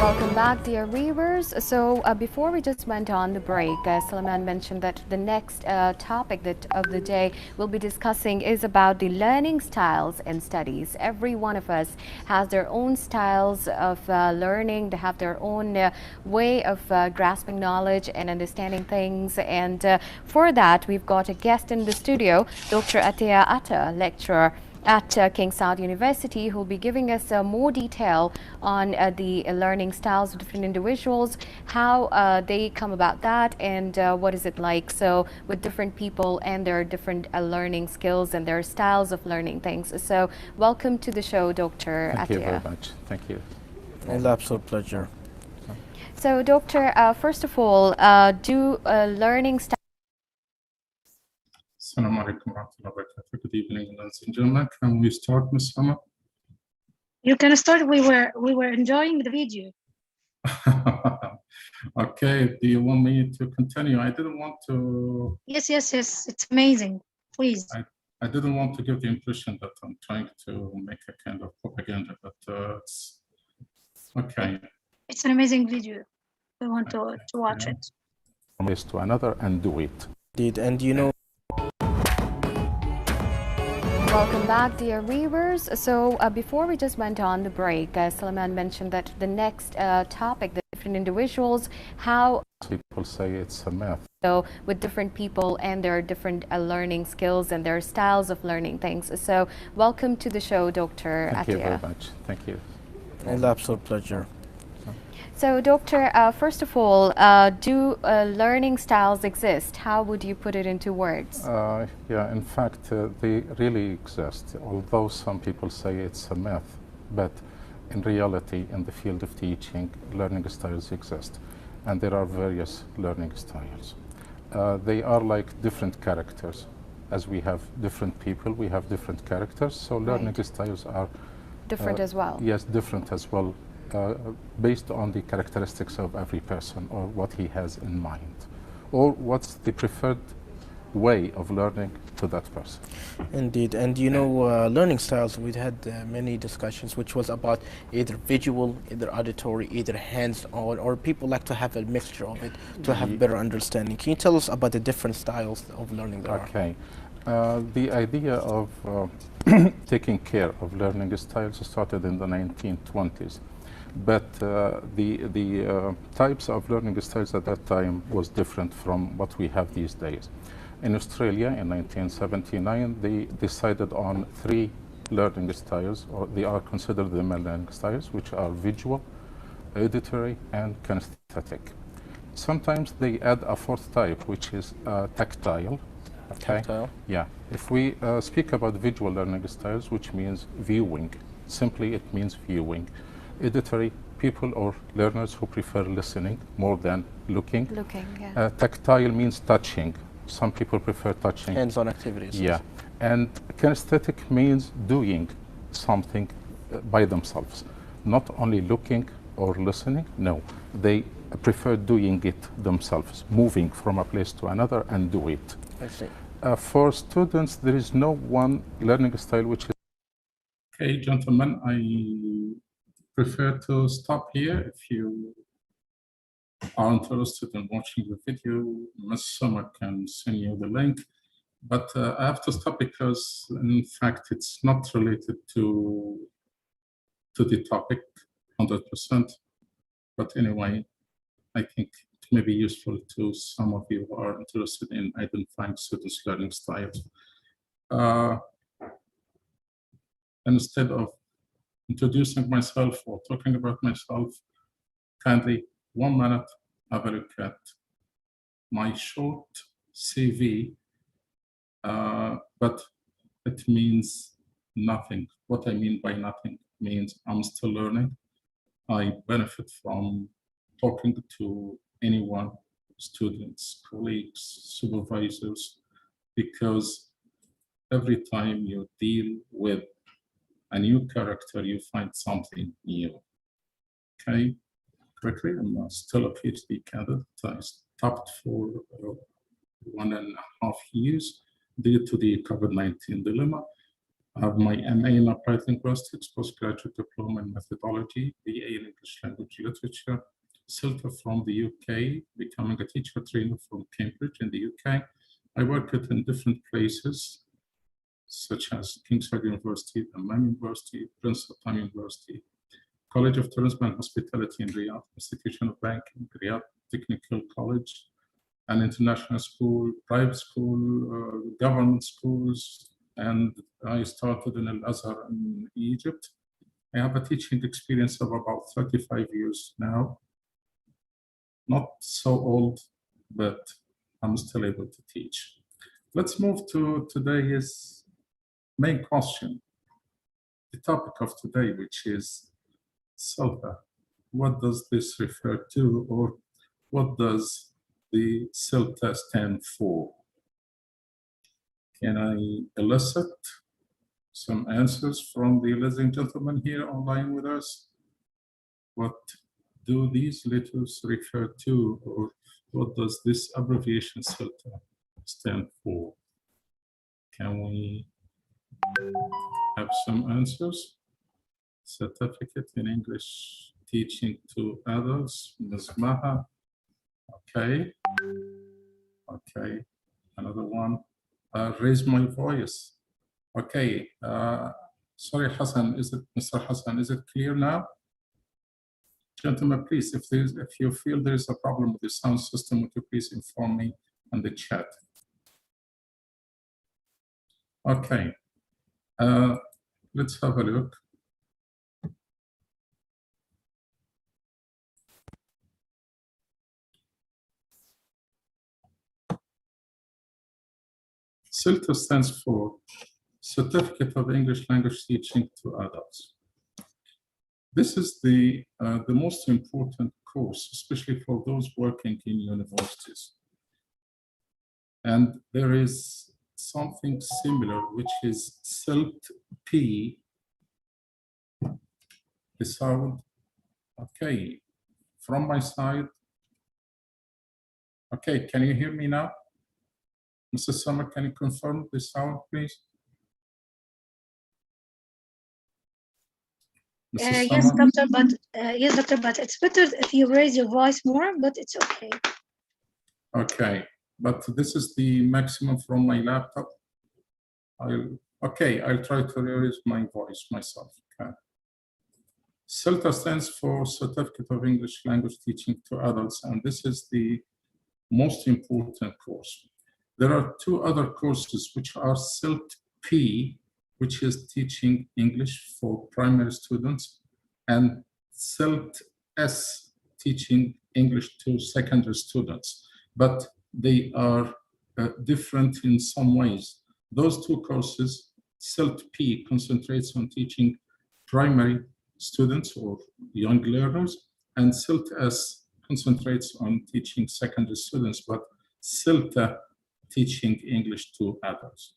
Welcome back, dear viewers. So before we just went on the break, Salman mentioned that the next topic of the day we'll be discussing is about the learning styles in studies. Every one of us has their own styles of learning. They have their own way of grasping knowledge and understanding things. And for that, we've got a guest in the studio, Dr. Attiya Atta, lecturer at King Saud University, who will be giving us more detail on the learning styles of different individuals, how they come about that, and what is it like so with different people and their different learning skills and their styles of learning things. So welcome to the show, Dr. Attiya. Thank you very much. Thank you. It's an absolute pleasure. So, Doctor, first of all, do learning styles. Assalamu alaikum wa rahmatullahi wa barakatuh. Good evening, ladies and gentlemen. Can we start, Ms. Sama? You can start. We were enjoying the video. Okay, do you want me to continue? I didn't want to. Yes. It's amazing. Please. I didn't want to give the impression that I'm trying to make a kind of propaganda, but it's okay. It's an amazing video. We want to watch it. From place to another and do it. Indeed, and you know. Welcome back, dear viewers. So before we just went on the break, Salman mentioned that the next topic, the different individuals, how People say it's a myth. so with different people and their different learning skills and their styles of learning things. So welcome to the show, Dr. Thank you very Attiya. much. Thank you. It's an absolute pleasure. So, Doctor, first of all, do learning styles exist? How would you put it into words? Yeah, in fact, they really exist, although some people say it's a myth. But in reality, in the field of teaching, learning styles exist. And there are various learning styles. They are like different characters. As we have different people, we have different characters. So learning styles are Different as well. Yes, different as well, based on the characteristics of every person or what he has in mind, or what's the preferred way of learning to that person. Indeed, and you know, learning styles, we had many discussions which was about either visual, either auditory, either hands-on, or people like to have a mixture of it to have better understanding. Can you tell us about the different styles of learning there are? Okay. The idea of taking care of learning styles started in the 1920s. But the types of learning styles at that time was different from what we have these days. In Australia in 1979, they decided on 3 learning styles, or they are considered the main learning styles, which are visual, auditory, and kinesthetic. Sometimes they add a 4th type, which is tactile. Okay. Tactile. Yeah. If we speak about visual learning styles, which means viewing, simply it means viewing. Auditory, people or learners who prefer listening more than looking. Looking, yeah. Tactile means touching. Some people prefer touching. Hands-on activities. Yeah. And kinesthetic means doing something by themselves, not only looking or listening. No, they prefer doing it themselves, moving from a place to another and do it. I see. For students, there is no one learning style which is. Okay, gentlemen, I prefer to stop here. If you are interested in watching the video, Ms. Summer can send you the link. But I have to stop because, in fact, it's not related to the topic 100%. But anyway, I think it may be useful to some of you who are interested in identifying students' learning styles. Instead of introducing myself or talking about myself, kindly 1 minute have a look at my short CV, but it means nothing. What I mean by nothing means I'm still learning. I benefit from talking to anyone, students, colleagues, supervisors, because every time you deal with a new character, you find something new. Okay, quickly, I'm still a PhD candidate. I stopped for 1.5 years due to the COVID-19 dilemma. I have my MA in Applied Linguistics, postgraduate diploma in methodology, BA in English language literature, CELTA from the UK, becoming a teacher trainer from Cambridge in the UK. I worked in different places, such as Kingsford University, Amman University, Prince Sultan University, College of Tourism and Hospitality in Riyadh, Institution of Banking, Riyadh Technical College, an international school, private school, government schools, and I started in Al-Azhar in Egypt. I have a teaching experience of about 35 years now. Not so old, but I'm still able to teach. Let's move to today's main question, the topic of today, which is CELTA. What does this refer to, or what does the CELTA stand for? Can I elicit some answers from the ladies and gentlemen here online with us? What do these letters refer to, or what does this abbreviation CELTA stand for? Can we have some answers? Certificate in English Teaching to Adults, Ms. Maha. Okay. Okay. Another one. Raise my voice. Okay. Sorry, Hassan. Is it Mr. Hassan? Is it clear now? Gentlemen, please, if you feel there is a problem with the sound system, would you please inform me in the chat? Okay. Let's have a look. CELTA stands for Certificate of English Language Teaching to Adults. This is the most important course, especially for those working in universities. And there is something similar, which is CELT-P, the sound. Okay, from my side. Okay, can you hear me now? Mr. Summer, can you confirm the sound, please? Yes, doctor, but it's better if you raise your voice more, but it's okay. Okay, but this is the maximum from my laptop. I'll try to raise my voice myself. Okay. CELTA stands for Certificate of English Language Teaching to Adults, and this is the most important course. There are two other courses which are CELT-P, which is teaching English for primary students, and CELT-S, teaching English to secondary students. But they are different in some ways. Those two courses, CELT-P concentrates on teaching primary students or young learners, and CELT-S concentrates on teaching secondary students, but CELTA teaching English to adults.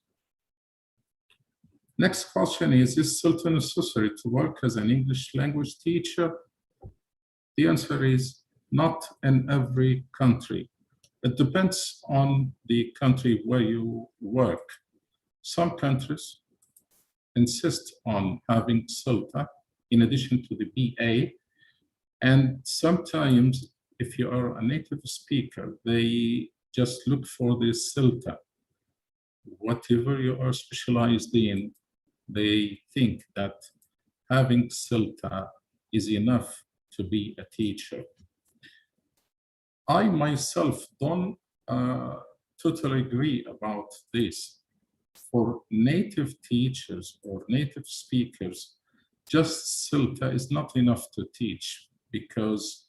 Next question is CELTA necessary to work as an English language teacher? The answer is not in every country. It depends on the country where you work. Some countries insist on having CELTA in addition to the BA, and sometimes if you are a native speaker, they just look for the CELTA. Whatever you are specialized in, they think that having CELTA is enough to be a teacher. I myself don't totally agree about this. For native teachers or native speakers, just CELTA is not enough to teach, because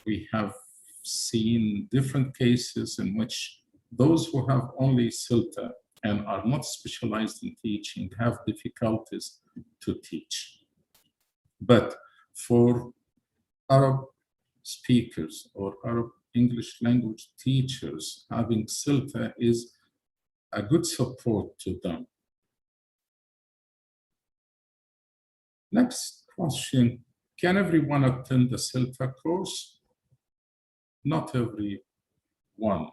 we have seen different cases in which those who have only CELTA and are not specialized in teaching have difficulties to teach. But for Arab speakers or Arab English language teachers, having CELTA is a good support to them. Next question, can everyone attend the CELTA course? Not everyone.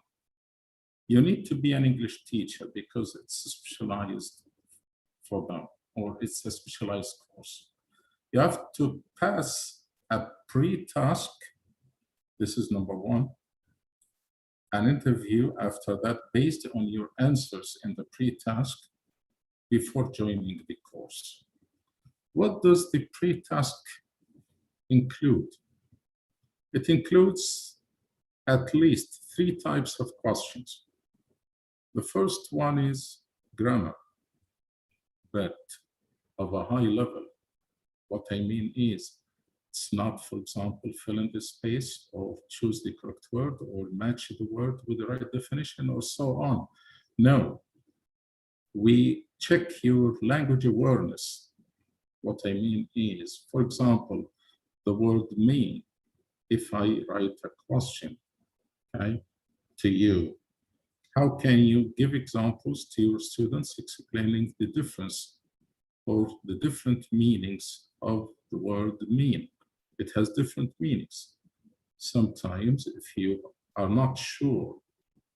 You need to be an English teacher because it's specialized for them. or it's a specialized course. You have to pass a pre-task. This is number one. An interview after that based on your answers in the pre-task before joining the course. What does the pre-task include? It includes at least 3 types of questions. The first one is grammar, but of a high level. What I mean is, it's not, for example, fill in the space or choose the correct word or match the word with the right definition or so on. No, we check your language awareness. What I mean is, for example, the word mean. If I write a question, okay, to you, how can you give examples to your students explaining the difference or the different meanings of the word mean? It has different meanings. Sometimes if you are not sure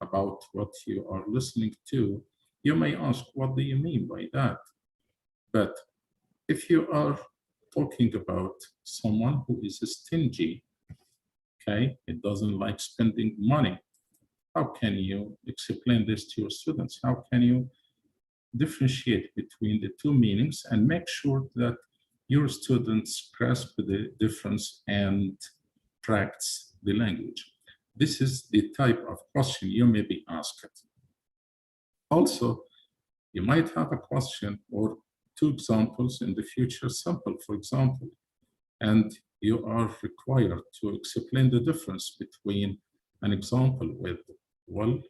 about what you are listening to, you may ask, what do you mean by that? But if you are talking about someone who is stingy, okay, it doesn't like spending money, how can you explain this to your students? How can you differentiate between the 2 meanings and make sure that your students grasp the difference and practice the language? This is the type of question you may be asked. Also, you might have a question or 2 examples in the future sample, for example, and you are required to explain the difference between an example with will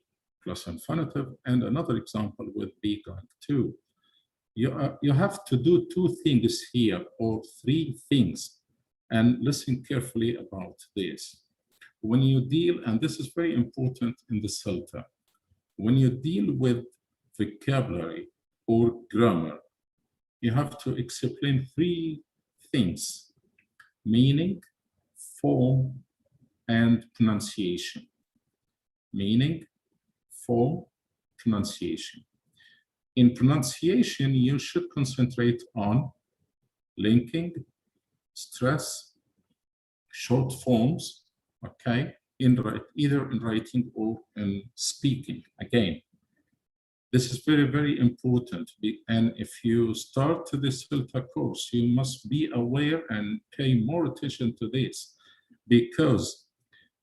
plus infinitive and another example with be going to. You have to do 2 things here or 3 things, and listen carefully about this. When you deal, and this is very important in the CELTA, when you deal with vocabulary or grammar, you have to explain 3 things: meaning, form, and pronunciation. Meaning, form, pronunciation. In pronunciation, you should concentrate on linking, stress, short forms, okay, either in writing or in speaking. Again, this is very, very important. And if you start this CELTA course, you must be aware and pay more attention to this, because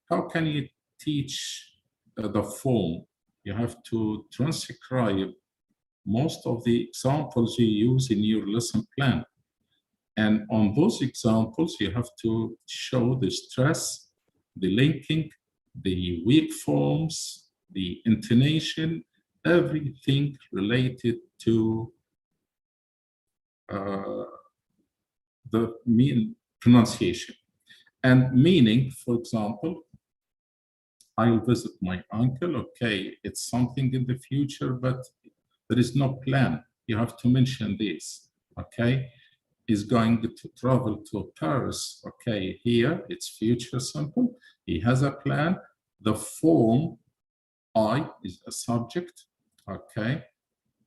how can you teach the form? You have to transcribe most of the examples you use in your lesson plan. And on those examples, you have to show the stress, the linking, the weak forms, the intonation, everything related to the pronunciation. And meaning, for example, I'll visit my uncle. Okay, it's something in the future, but there is no plan. You have to mention this. Okay, is going to travel to Paris. Okay, here it's future simple. He has a plan. The form I is a subject. Okay,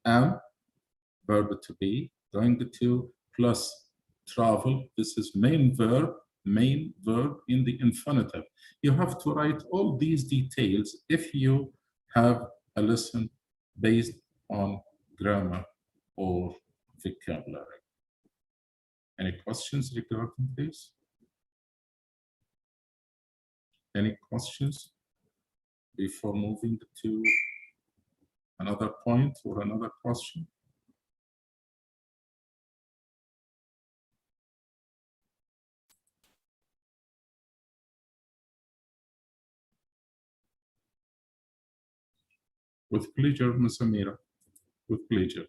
am, verb to be, going to, plus travel. This is main verb in the infinitive. You have to write all these details if you have a lesson based on grammar or vocabulary. Any questions regarding this? Any questions before moving to another point or another question? With pleasure, Ms. Amira. With pleasure.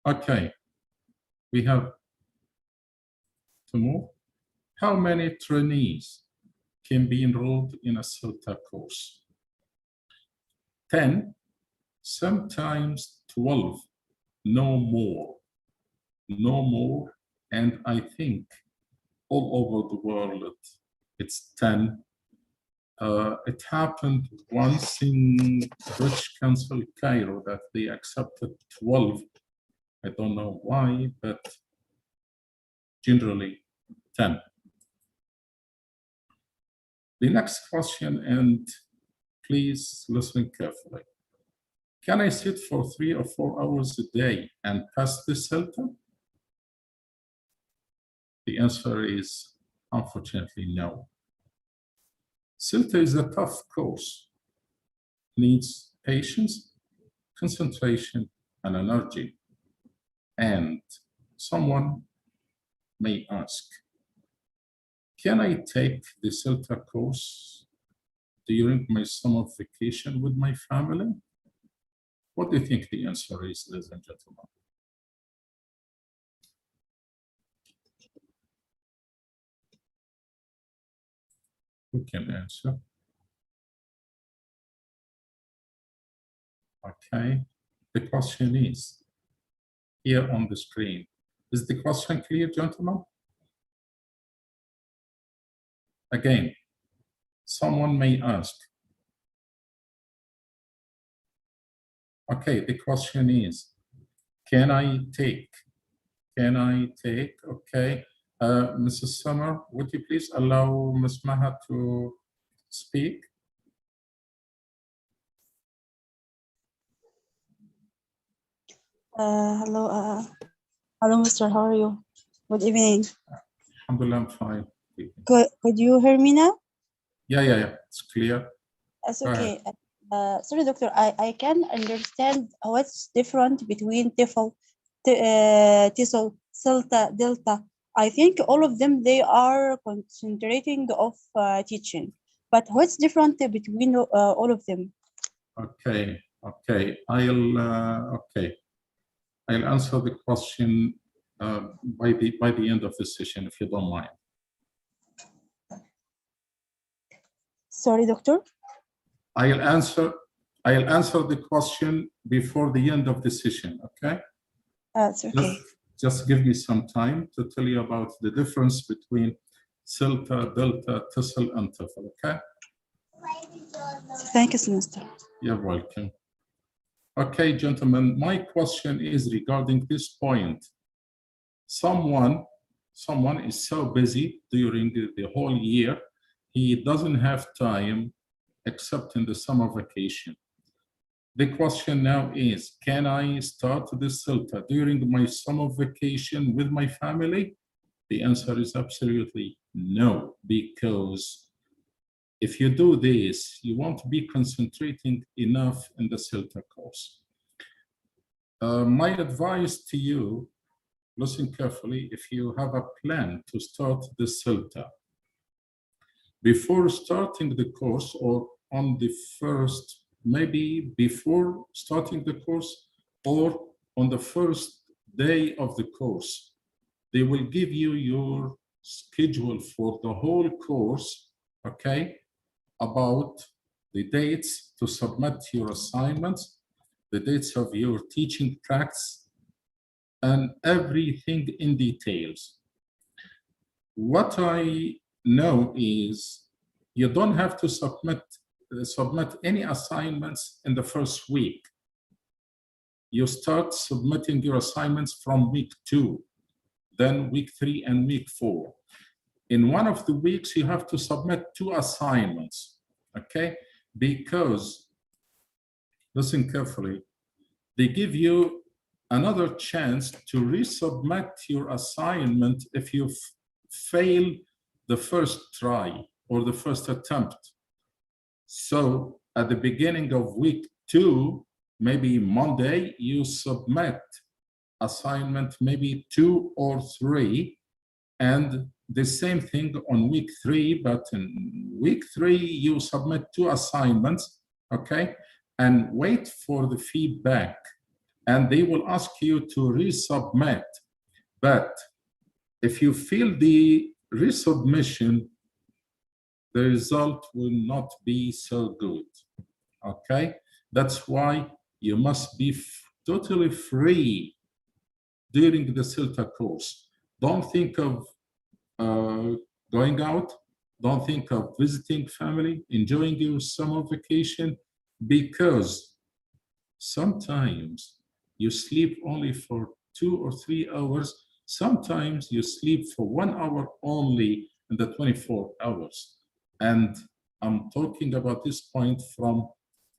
Okay, we have to move. How many trainees can be enrolled in a CELTA course? 10, sometimes 12, no more. No more, and I think all over the world it's 10. It happened once in British Council Cairo that they accepted 12 I don't know why, but generally 10. The next question, and please listen carefully. Can I sit for 3 or 4 hours a day and pass the CELTA? The answer is unfortunately no. CELTA is a tough course, needs patience, concentration, and energy. And someone may ask, can I take the CELTA course during my summer vacation with my family? What do you think the answer is, ladies and gentlemen? Who can answer? Okay, the question is here on the screen. Is the question clear, gentlemen? Again, someone may ask. Okay, the question is, can I take? Okay. Mrs. Summer, would you please allow Ms. Maha to speak? Hello, Mr. How are you? Good evening. Alhamdulillah, I'm fine. Could you hear me now? Yeah. It's clear. That's Go okay. Sorry, doctor. I can understand what's different between TESOL, CELTA, Delta. I think all of them, they are concentrating of teaching. But what's different between all of them? Okay. I'll answer the question by the end of the session, if you don't mind. Sorry, doctor. I'll answer the question before the end of the session. Okay. It's okay. Just give me some time to tell you about the difference between CELTA, Delta, TESOL, and TOEFL. Okay. Thank you, Minister. You're welcome. Okay, gentlemen, my question is regarding this point. Someone is so busy during the whole year, he doesn't have time except in the summer vacation. The question now is, can I start the CELTA during my summer vacation with my family? The answer is absolutely no, because if you do this, you won't be concentrating enough in the CELTA course. My advice to you, listen carefully, if you have a plan to start the CELTA, before starting the course or on the first, maybe before starting the course or on the first day of the course, they will give you your schedule for the whole course, okay, about the dates to submit your assignments, the dates of your teaching tracts, and everything in details. What I know is you don't have to submit any assignments in the first week. You start submitting your assignments from week 2, then week 3 and week 4. In one of the weeks, you have to submit 2 assignments, okay? Because, listen carefully, they give you another chance to resubmit your assignment if you fail the first try or the first attempt. So at the beginning of week 2, maybe Monday, you submit assignment maybe 2 or 3, and the same thing on week 3, but in week 3, you submit 2 assignments, okay? And wait for the feedback. And they will ask you to resubmit. But if you fail the resubmission, the result will not be so good, okay? That's why you must be totally free during the CELTA course. Don't think of going out. Don't think of visiting family, enjoying your summer vacation, because sometimes you sleep only for 2 or 3 hours. Sometimes you sleep for 1 hour only in the 24 hours. And I'm talking about this point from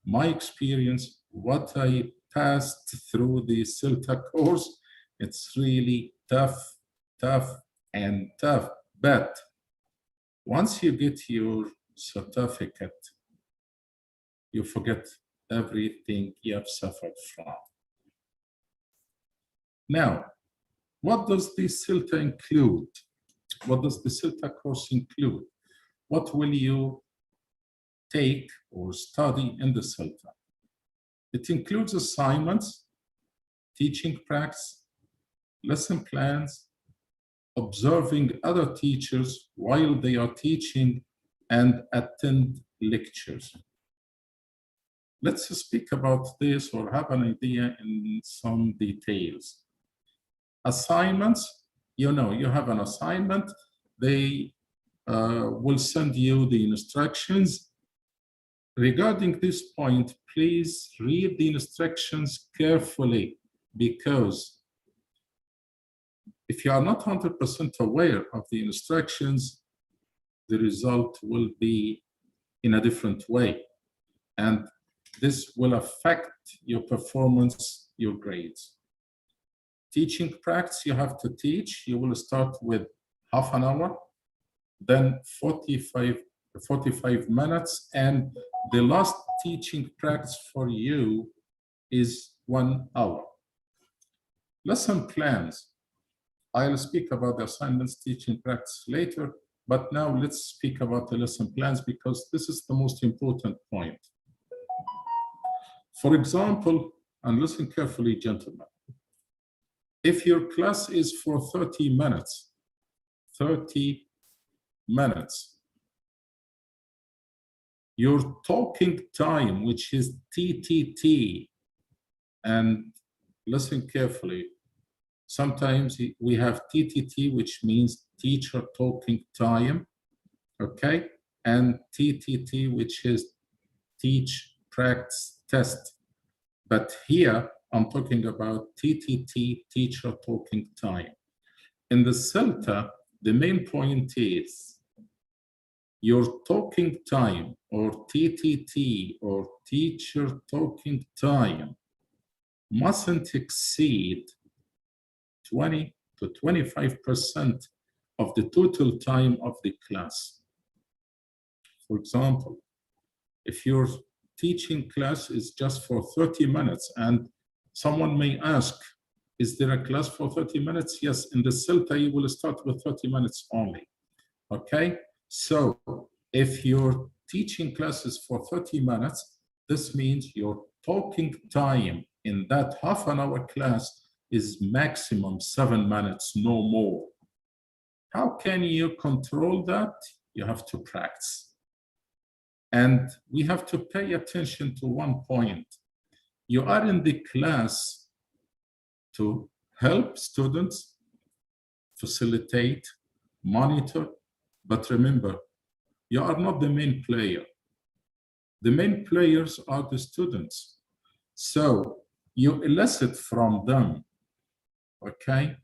my experience, what I passed through the CELTA course. It's really tough, tough, and tough. But once you get your certificate, you forget everything you have suffered from. Now, what does the CELTA include? What does the CELTA course include? What will you take or study in the CELTA? It includes assignments, teaching practice, lesson plans, observing other teachers while they are teaching, and attend lectures. Let's speak about this or have an idea in some details. Assignments, you know, you have an assignment, they will send you the instructions. Regarding this point, please read the instructions carefully, because if you are not 100% aware of the instructions, the result will be in a different way. And this will affect your performance, your grades. Teaching practice, you have to teach. You will start with half an hour, then 45 minutes, and the last teaching practice for you is 1 hour. Lesson plans. I'll speak about the assignments, teaching practice later, but now let's speak about the lesson plans, because this is the most important point. For example, and listen carefully, gentlemen, if your class is for 30 minutes, your talking time, which is TTT, and listen carefully, sometimes we have TTT, which means teacher talking time, okay? And TTT, which is teach, practice, test. But here, I'm talking about TTT, teacher talking time. In the CELTA, the main point is your talking time, or TTT, or teacher talking time, mustn't exceed 20 to 25% of the total time of the class. For example, if your teaching class is just for 30 minutes, and someone may ask, is there a class for 30 minutes? Yes, in the CELTA, you will start with 30 minutes only, okay? So if your teaching class is for 30 minutes, this means your talking time in that half an hour class is maximum 7 minutes, no more. How can you control that? You have to practice. And we have to pay attention to one point. You are in the class to help students, facilitate, monitor, but remember, you are not the main player. The main players are the students. So you elicit from them, okay?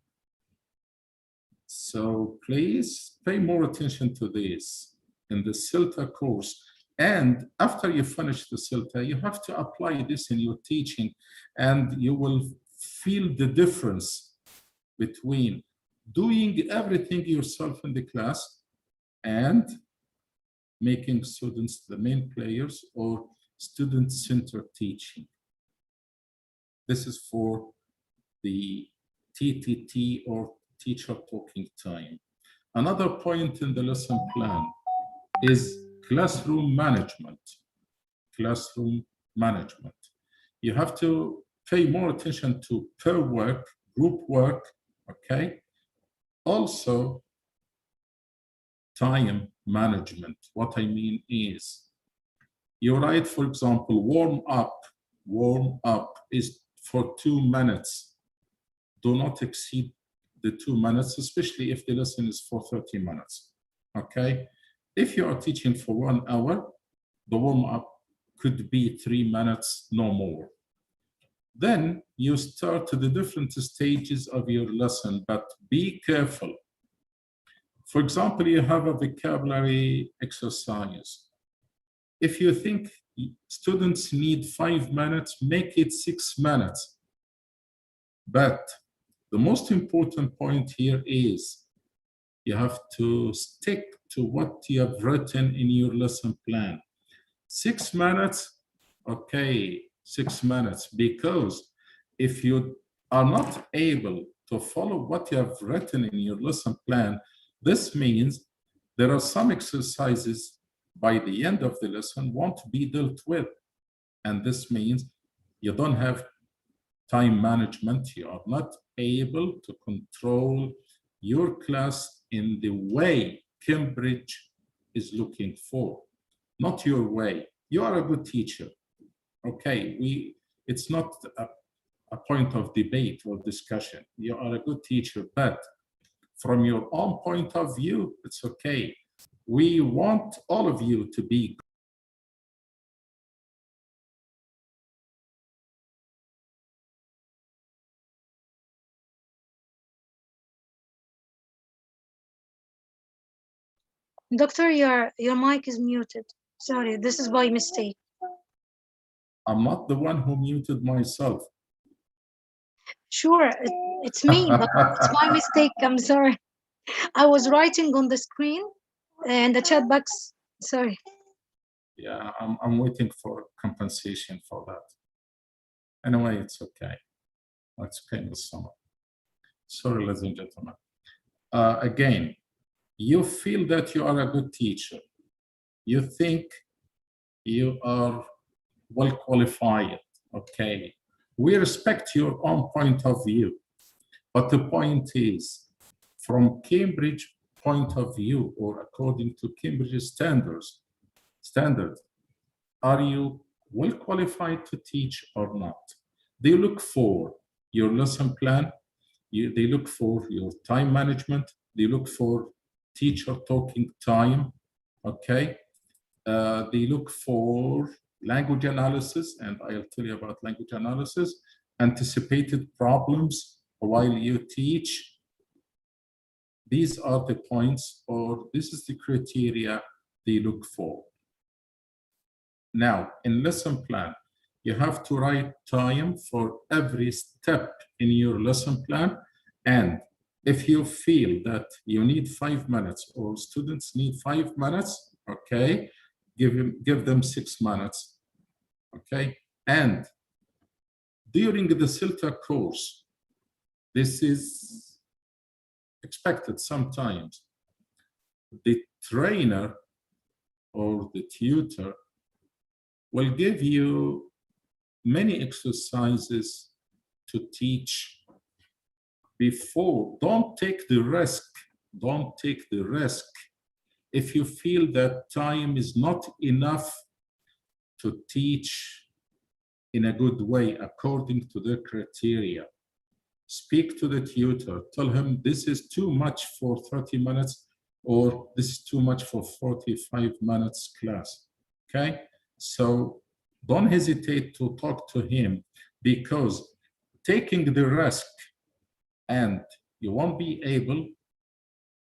So please pay more attention to this in the CELTA course. And after you finish the CELTA, you have to apply this in your teaching, and you will feel the difference between doing everything yourself in the class and making students the main players, or student-centered teaching. This is for the TTT, or teacher talking time. Another point in the lesson plan is classroom management. Classroom management. You have to pay more attention to pair work, group work, okay? Also, time management. What I mean is, you write, for example, warm up is for 2 minutes. Do not exceed the 2 minutes, especially if the lesson is for 30 minutes, okay? If you are teaching for 1 hour, the warm up could be 3 minutes, no more. Then you start the different stages of your lesson, but be careful. For example, you have a vocabulary exercise. If you think students need 5 minutes, make it 6 minutes. But the most important point here is you have to stick to what you have written in your lesson plan. 6 minutes, okay, 6 minutes, because if you are not able to follow what you have written in your lesson plan, this means there are some exercises by the end of the lesson won't be dealt with. And this means you don't have time management. You are not able to control your class in the way Cambridge is looking for, not your way. You are a good teacher. Okay, it's not a point of debate or discussion. You are a good teacher, but from your own point of view, it's okay. We want all of you to be Doctor, your mic is muted. Sorry, this is by mistake. I'm not the one who muted myself. Sure, it's me, but it's my mistake. I'm sorry. I was writing on the screen and the chat box. Sorry. Yeah, I'm waiting for compensation for that. Anyway, it's okay. It's okay, Ms. Summer. Sorry, ladies and gentlemen. Again, you feel that you are a good teacher. You think you are well qualified, okay? We respect your own point of view, but the point is, from Cambridge point of view, or according to Cambridge standard, are you well qualified to teach or not? They look for your lesson plan, they look for your time management, they look for teacher talking time, okay? They look for language analysis, and I'll tell you about language analysis, anticipated problems while you teach. These are the points, or this is the criteria they look for. Now, in lesson plan, you have to write time for every step in your lesson plan. And if you feel that you need 5 minutes or students need 5 minutes, okay, give them 6 minutes, okay? And during the CELTA course, this is expected sometimes. The trainer or the tutor will give you many exercises to teach before. Don't take the risk. Don't take the risk. If you feel that time is not enough to teach in a good way according to the criteria, speak to the tutor. Tell him this is too much for 30 minutes or this is too much for 45 minutes class, okay? So don't hesitate to talk to him, because taking the risk and you won't be able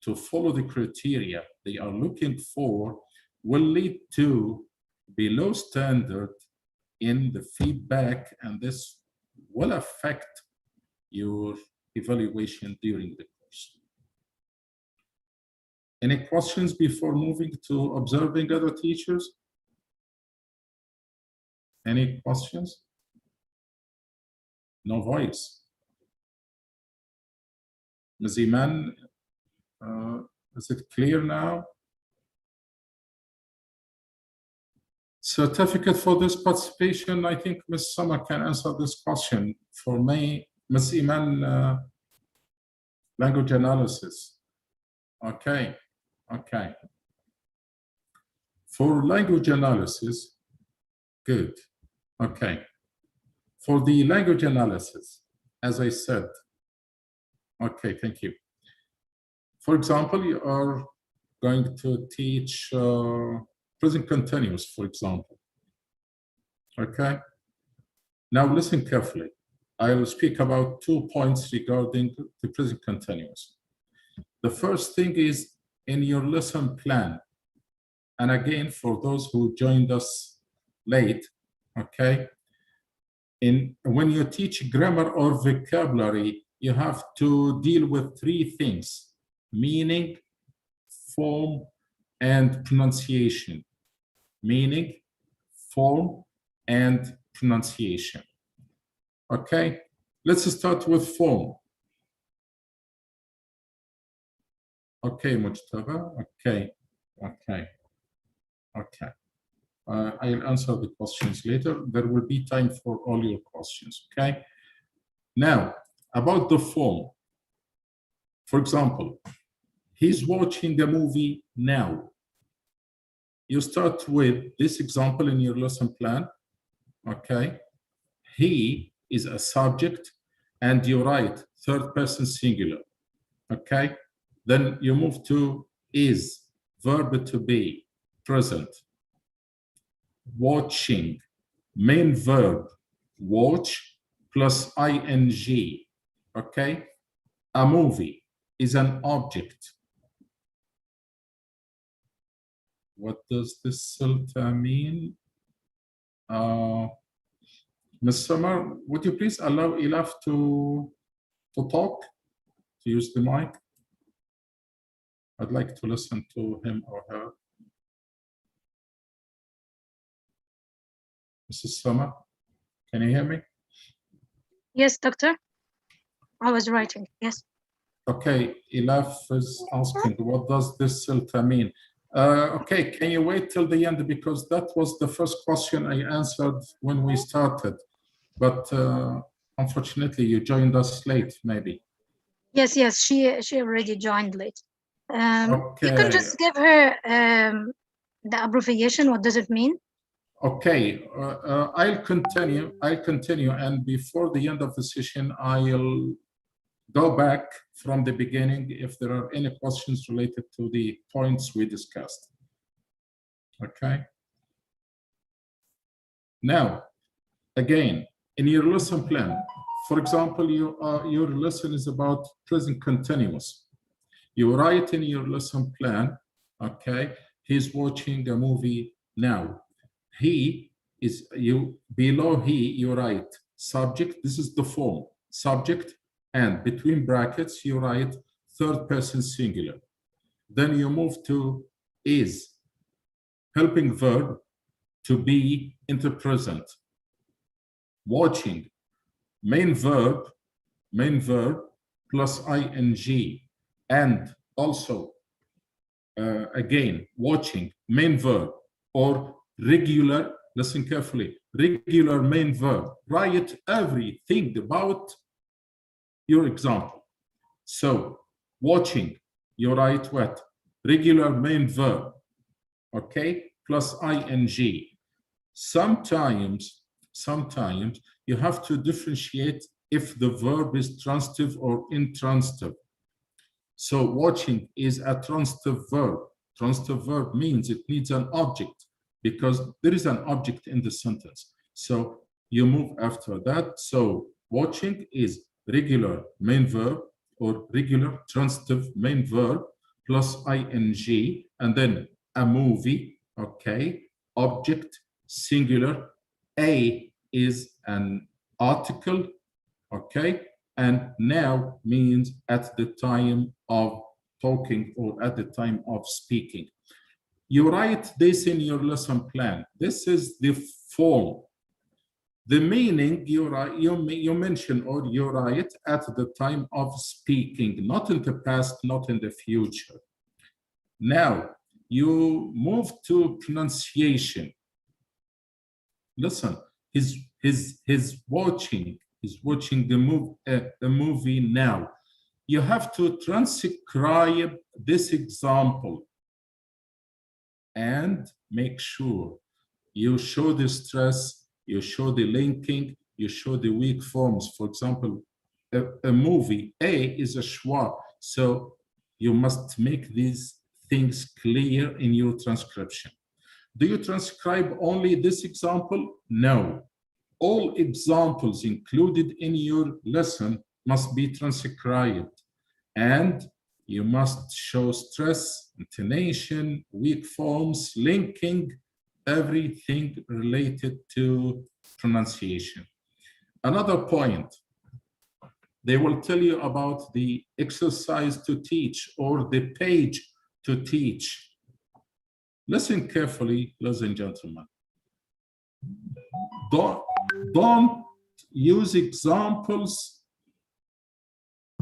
to follow the criteria they are looking for will lead to below standard in the feedback, and this will affect your evaluation during the course. Any questions before moving to observing other teachers? Any questions? No voice. Ms. Iman, is it clear now? Certificate for this participation, I think Ms. Summer can answer this question. For me, Ms. Iman, language analysis. Okay, okay. For language analysis, good, okay. For the language analysis, as I said, okay, thank you. For example, you are going to teach present continuous, for example. Okay. Now listen carefully. I will speak about 2 points regarding the present continuous. The first thing is in your lesson plan. And again, for those who joined us late, okay, when you teach grammar or vocabulary, you have to deal with 3 things: meaning, form, and pronunciation. Meaning, form, and pronunciation. Okay, let's start with form. Okay, Mujtaba. Okay. I'll answer the questions later. There will be time for all your questions. Okay. Now, about the form. For example, he's watching a movie now. You start with this example in your lesson plan. Okay. He is a subject, and you write third person singular. Okay. Then you move to is, verb to be, present. Watching, main verb, watch plus ing. Okay. A movie is an object. What does this CELTA mean? Ms. Summer, would you please allow Elaf to talk, to use the mic? I'd like to listen to him or her. Mrs. Summer, can you hear me? Yes, doctor. I was writing, yes. Okay, Elaf is asking, what does this CELTA mean? Okay, can you wait till the end, because that was the first question I answered when we started, but unfortunately you joined us late, maybe. Yes, she already joined late. Okay. You can just give her the abbreviation. What does it mean? Okay, I'll continue, and before the end of the session, I'll go back from the beginning if there are any questions related to the points we discussed. Okay. Now, again, in your lesson plan, for example, your lesson is about present continuous. You write in your lesson plan, okay, he's watching a movie now. He is, below he, you write subject, this is the form, subject, and between brackets, you write third person singular. Then you move to is, helping verb, to be into present. Watching, main verb plus ing, and also again watching, main verb, or regular, listen carefully, regular main verb. Write everything about your example. So watching, you write what? Regular main verb, okay, plus ing. Sometimes you have to differentiate if the verb is transitive or intransitive. So watching is a transitive verb. Transitive verb means it needs an object because there is an object in the sentence. So you move after that. So watching is regular main verb or regular transitive main verb plus ing, and then a movie, okay, object, singular. A is an article, okay, and now means at the time of talking or at the time of speaking. You write this in your lesson plan. This is the form. The meaning you write, you mention or you write at the time of speaking, not in the past, not in the future. Now you move to pronunciation. Listen, he's watching the movie now. You have to transcribe this example and make sure you show the stress, you show the linking, you show the weak forms. For example, a movie, A is a schwa, so you must make these things clear in your transcription. Do you transcribe only this example? No. all examples included in your lesson must be transcribed, and you must show stress, intonation, weak forms, linking, everything related to pronunciation. Another point, they will tell you about the exercise to teach or the page to teach. Listen carefully, ladies and gentlemen. Don't use examples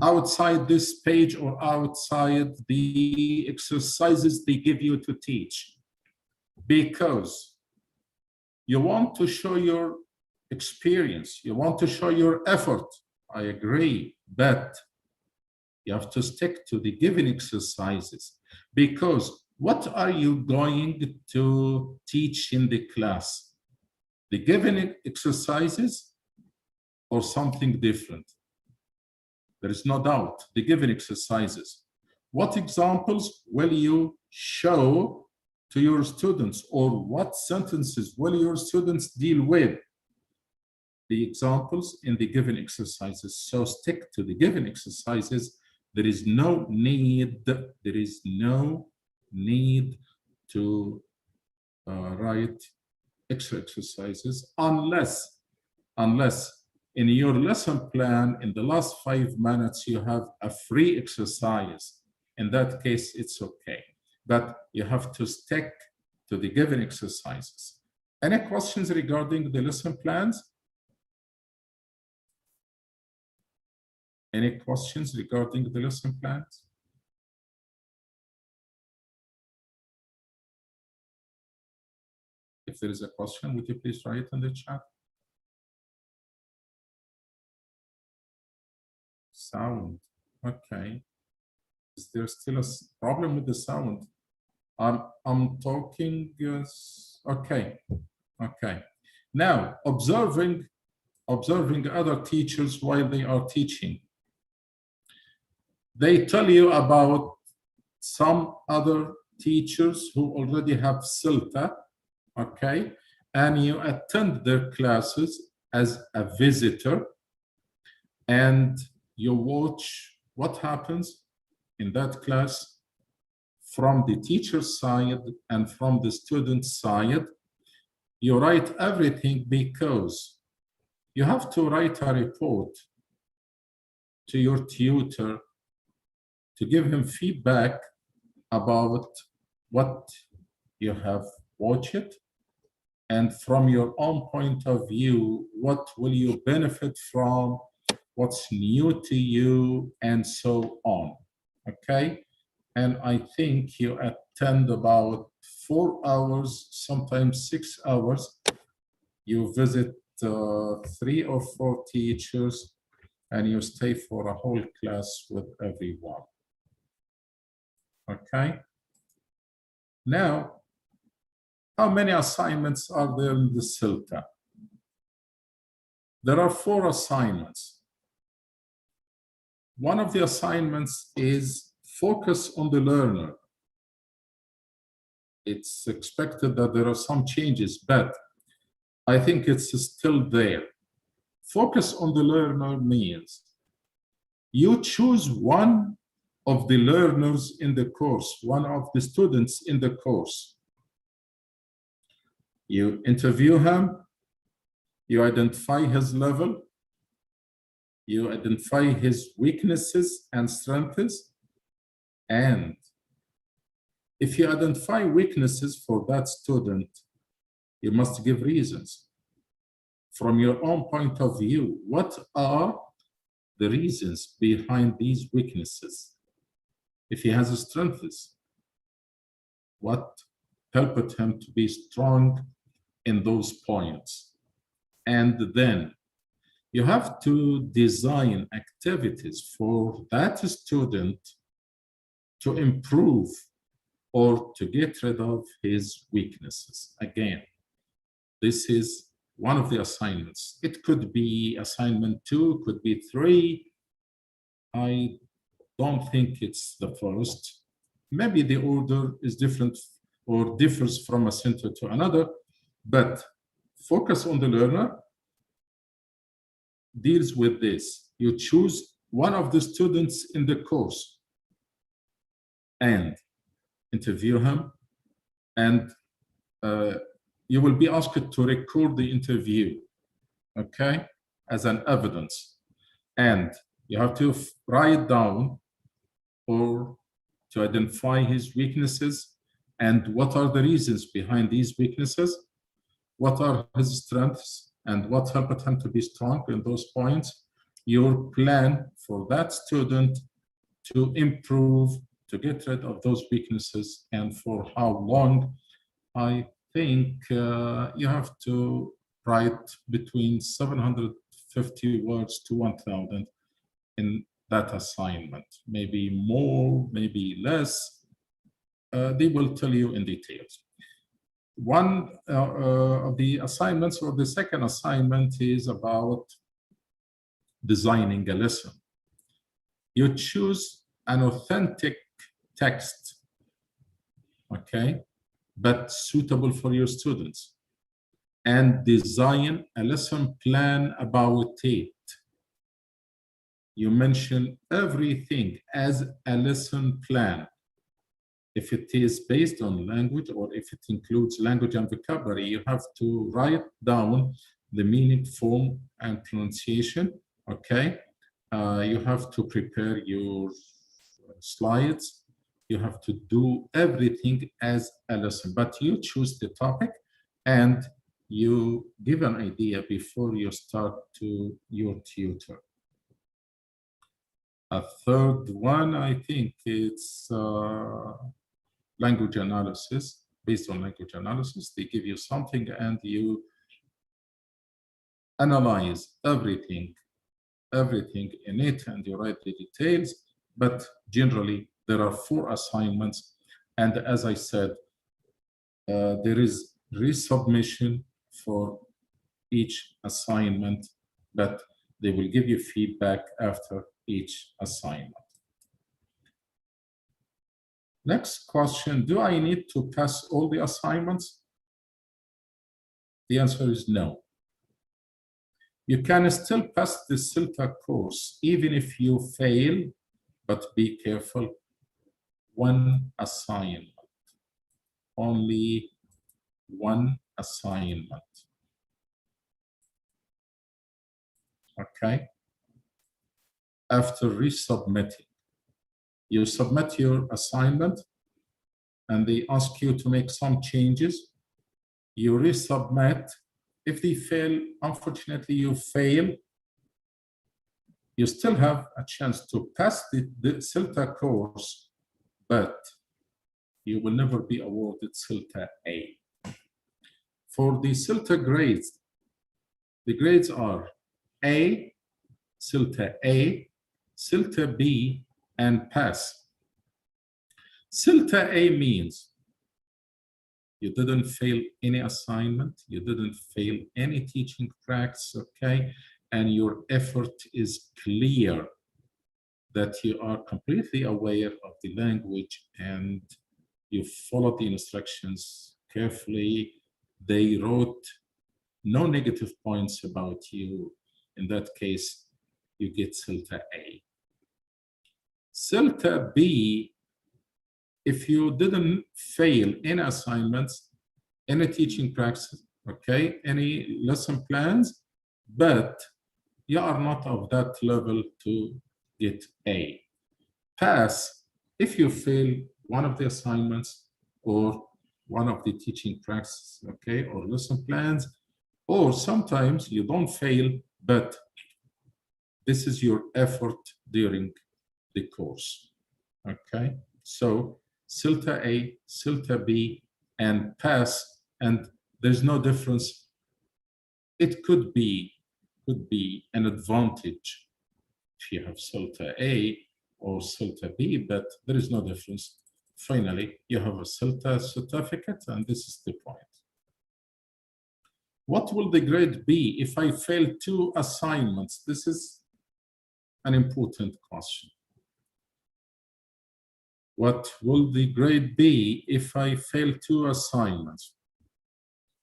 outside this page or outside the exercises they give you to teach, because you want to show your experience, you want to show your effort. I agree, but you have to stick to the given exercises, because what are you going to teach in the class? The given exercises or something different? There is no doubt, the given exercises. What examples will you show to your students, or what sentences will your students deal with? The examples in the given exercises. So stick to the given exercises. There is no need to write extra exercises unless in your lesson plan, in the last 5 minutes, you have a free exercise. In that case, it's okay. But you have to stick to the given exercises. Any questions regarding the lesson plans? Any questions regarding the lesson plans? If there is a question, would you please write in the chat? Sound, okay. Is there still a problem with the sound? I'm talking, yes. Okay. Now, observing other teachers while they are teaching. They tell you about some other teachers who already have CELTA, okay? And you attend their classes as a visitor, and you watch what happens in that class from the teacher's side and from the student's side. You write everything, because you have to write a report to your tutor to give him feedback about what you have watched, and from your own point of view, what will you benefit from, what's new to you, and so on, okay? And I think you attend about 4 hours, sometimes 6 hours. You visit 3 or 4 teachers, and you stay for a whole class with everyone. Okay. Now, how many assignments are there in the CELTA? There are 4 assignments. One of the assignments is focus on the learner. It's expected that there are some changes, but I think it's still there. Focus on the learner means you choose one of the learners in the course, one of the students in the course. You interview him, you identify his level, you identify his weaknesses and strengths, and if you identify weaknesses for that student, you must give reasons. From your own point of view, what are the reasons behind these weaknesses? If he has strengths, what helped him to be strong in those points? And then you have to design activities for that student to improve or to get rid of his weaknesses. Again, this is one of the assignments. It could be assignment 2, could be 3. I don't think it's the first. Maybe the order is different or differs from a center to another, but focus on the learner, deals with this. You choose one of the students in the course and interview him, and you will be asked to record the interview, okay, as an evidence. And you have to write down or to identify his weaknesses and what are the reasons behind these weaknesses, what are his strengths, and what helped him to be strong in those points. Your plan for that student to improve, to get rid of those weaknesses, and for how long. I think you have to write between 750 words to 1,000 in that assignment, maybe more, maybe less. They will tell you in details. One of the assignments, or the second assignment, is about designing a lesson. You choose an authentic text, okay, but suitable for your students, and design a lesson plan about it. You mention everything as a lesson plan. If it is based on language, or if it includes language and vocabulary, you have to write down the meaning, form, and pronunciation, okay? You have to prepare your slides. You have to do everything as a lesson, but you choose the topic and you give an idea before you start to your tutor. A third one, I think it's language analysis. Based on language analysis, they give you something and you analyze everything in it, and you write the details. But generally, there are 4 assignments, and as I said, there is resubmission for each assignment, but they will give you feedback after each assignment. Next question, do I need to pass all the assignments? The answer is no. You can still pass the CELTA course even if you fail, but be careful, 1 assignment, only 1 assignment, okay? After resubmitting, you submit your assignment and they ask you to make some changes. You resubmit. If they fail, unfortunately, you fail. You still have a chance to pass the CELTA course, but you will never be awarded CELTA A. For the CELTA grades, the grades are A, CELTA A, CELTA B, and pass. CELTA A means you didn't fail any assignment, you didn't fail any teaching practice, okay? And your effort is clear, that you are completely aware of the language and you follow the instructions carefully. They wrote no negative points about you. In that case, you get CELTA A. CELTA B, if you didn't fail any assignments, any teaching practice, okay, any lesson plans, but you are not of that level to get A. Pass, if you fail one of the assignments or one of the teaching practices, okay, or lesson plans, or sometimes you don't fail, but this is your effort during the course, okay? So CELTA A, CELTA B, and pass, and there's no difference. It could be an advantage if you have CELTA A or CELTA B, but there is no difference. Finally, you have a CELTA certificate, and this is the point. What will the grade be if I fail 2 assignments? This is an important question. What will the grade be if I fail 2 assignments?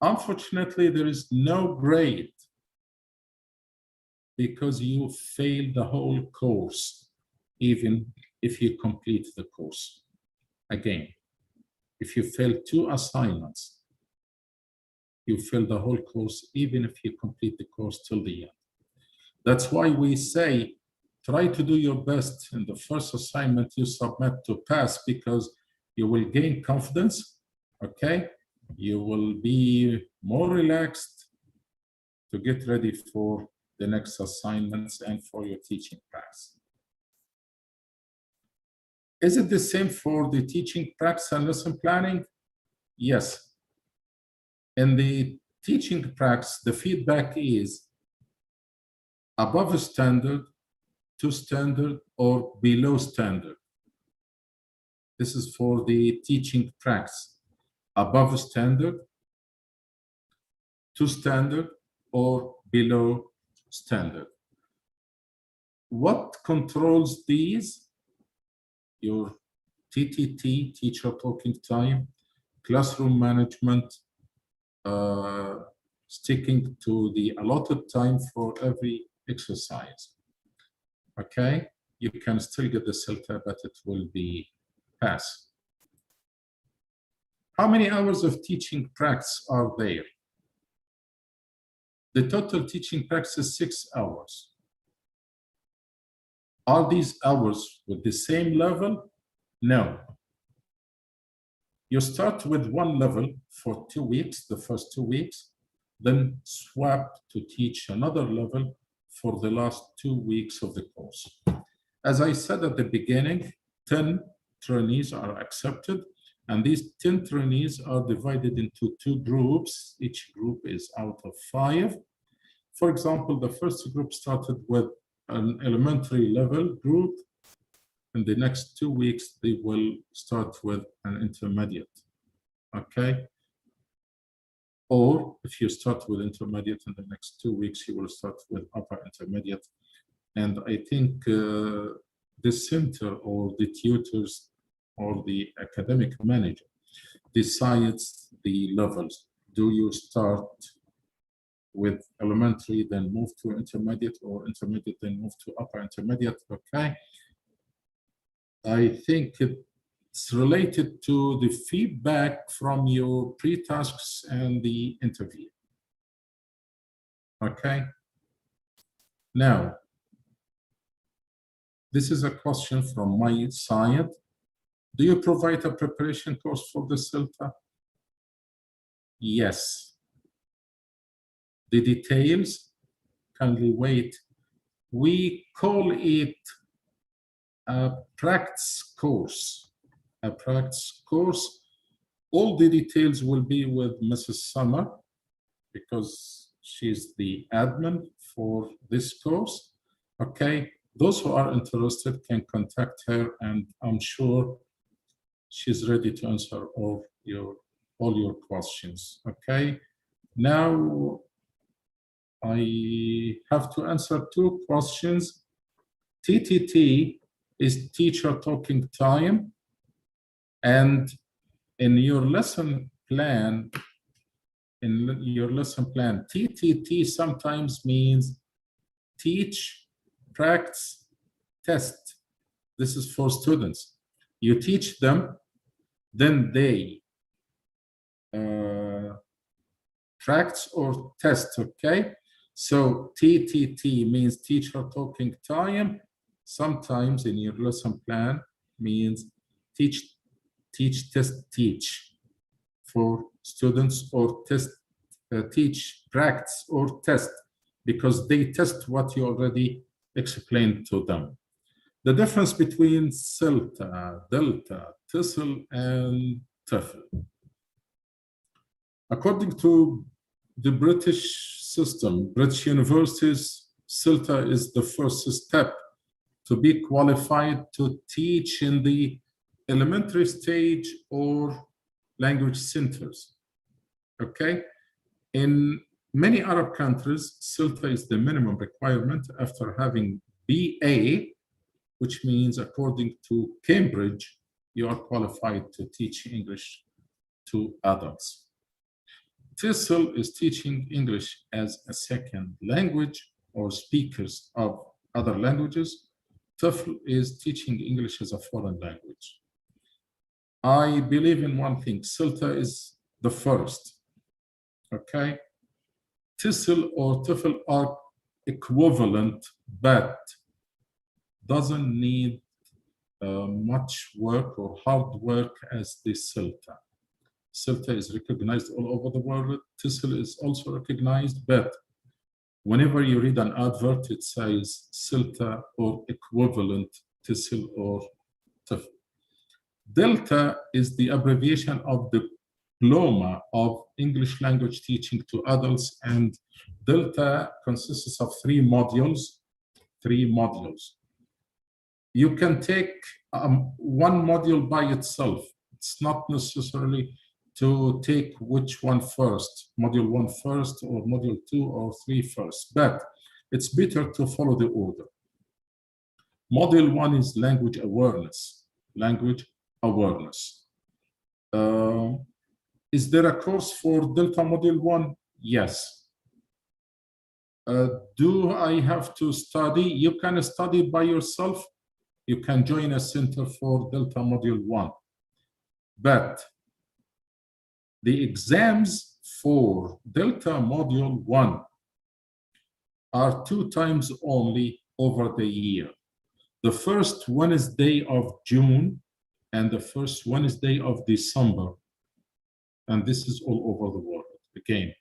Unfortunately, there is no grade because you failed the whole course, even if you complete the course. Again, if you fail 2 assignments, you fail the whole course, even if you complete the course till the end. That's why we say, try to do your best in the first assignment you submit to pass, because you will gain confidence, okay? You will be more relaxed to get ready for the next assignments and for your teaching practice. Is it the same for the teaching practice and lesson planning? Yes. In the teaching practice, the feedback is above standard, to standard, or below standard. This is for the teaching practice. Above standard, to standard, or below standard. What controls these? Your TTT, teacher talking time, classroom management, sticking to the allotted time for every exercise. Okay, you can still get the CELTA, but it will be pass. How many hours of teaching practice are there? The total teaching practice is 6 hours. Are these hours with the same level? No. You start with one level for 2 weeks, the first 2 weeks, then swap to teach another level for the last 2 weeks of the course. As I said at the beginning, 10 trainees are accepted, and these 10 trainees are divided into 2 groups. Each group is out of 5. For example, the first group started with an elementary level group. In the next 2 weeks, they will start with an intermediate, okay? Or if you start with intermediate in the next 2 weeks, you will start with upper intermediate. And I think the center or the tutors or the academic manager decides the levels. Do you start with elementary, then move to intermediate, or intermediate, then move to upper intermediate, okay? I think it's related to the feedback from your pre-tasks and the interview. Okay. Now, this is a question from my side. Do you provide a preparation course for the CELTA? Yes. The details, kindly wait. We call it a practice course. A practice course. All the details will be with Mrs. Summer because she's the admin for this course. Okay, those who are interested can contact her, and I'm sure she's ready to answer all your questions. Okay, now I have to answer 2 questions. TTT is teacher talking time, and in your lesson plan, TTT sometimes means teach, practice, test. This is for students. You teach them, then they practice or test, okay? So TTT means teacher talking time. Sometimes in your lesson plan means teach, test, teach for students, or test, teach, practice, or test, because they test what you already explained to them. The difference between CELTA, Delta, TESOL, and TOEFL. According to the British system, British universities, CELTA is the first step to be qualified to teach in the elementary stage or language centers, okay? In many Arab countries, CELTA is the minimum requirement after having BA, which means according to Cambridge, you are qualified to teach English to adults. TESOL is teaching English as a second language, or speakers of other languages, TOEFL is teaching English as a foreign language. I believe in one thing, CELTA is the first, okay? TESOL or TOEFL are equivalent, but doesn't need much work or hard work as the CELTA. CELTA is recognized all over the world. TESOL is also recognized, but whenever you read an advert, it says CELTA or equivalent TESOL or TOEFL. Delta is the abbreviation of the diploma of English language teaching to adults, and Delta consists of three modules. You can take one module by itself. It's not necessarily to take which one first, module 1 first, or module 2 or 3 first, but it's better to follow the order. Module 1 is language awareness. Is there a course for Delta Module 1? Yes. Do I have to study? You can study by yourself. You can join a center for Delta Module 1. But the exams for Delta Module 1 are 2 times only over the year. The first Wednesday of June and the first Wednesday of December. And this is all over the world. Again,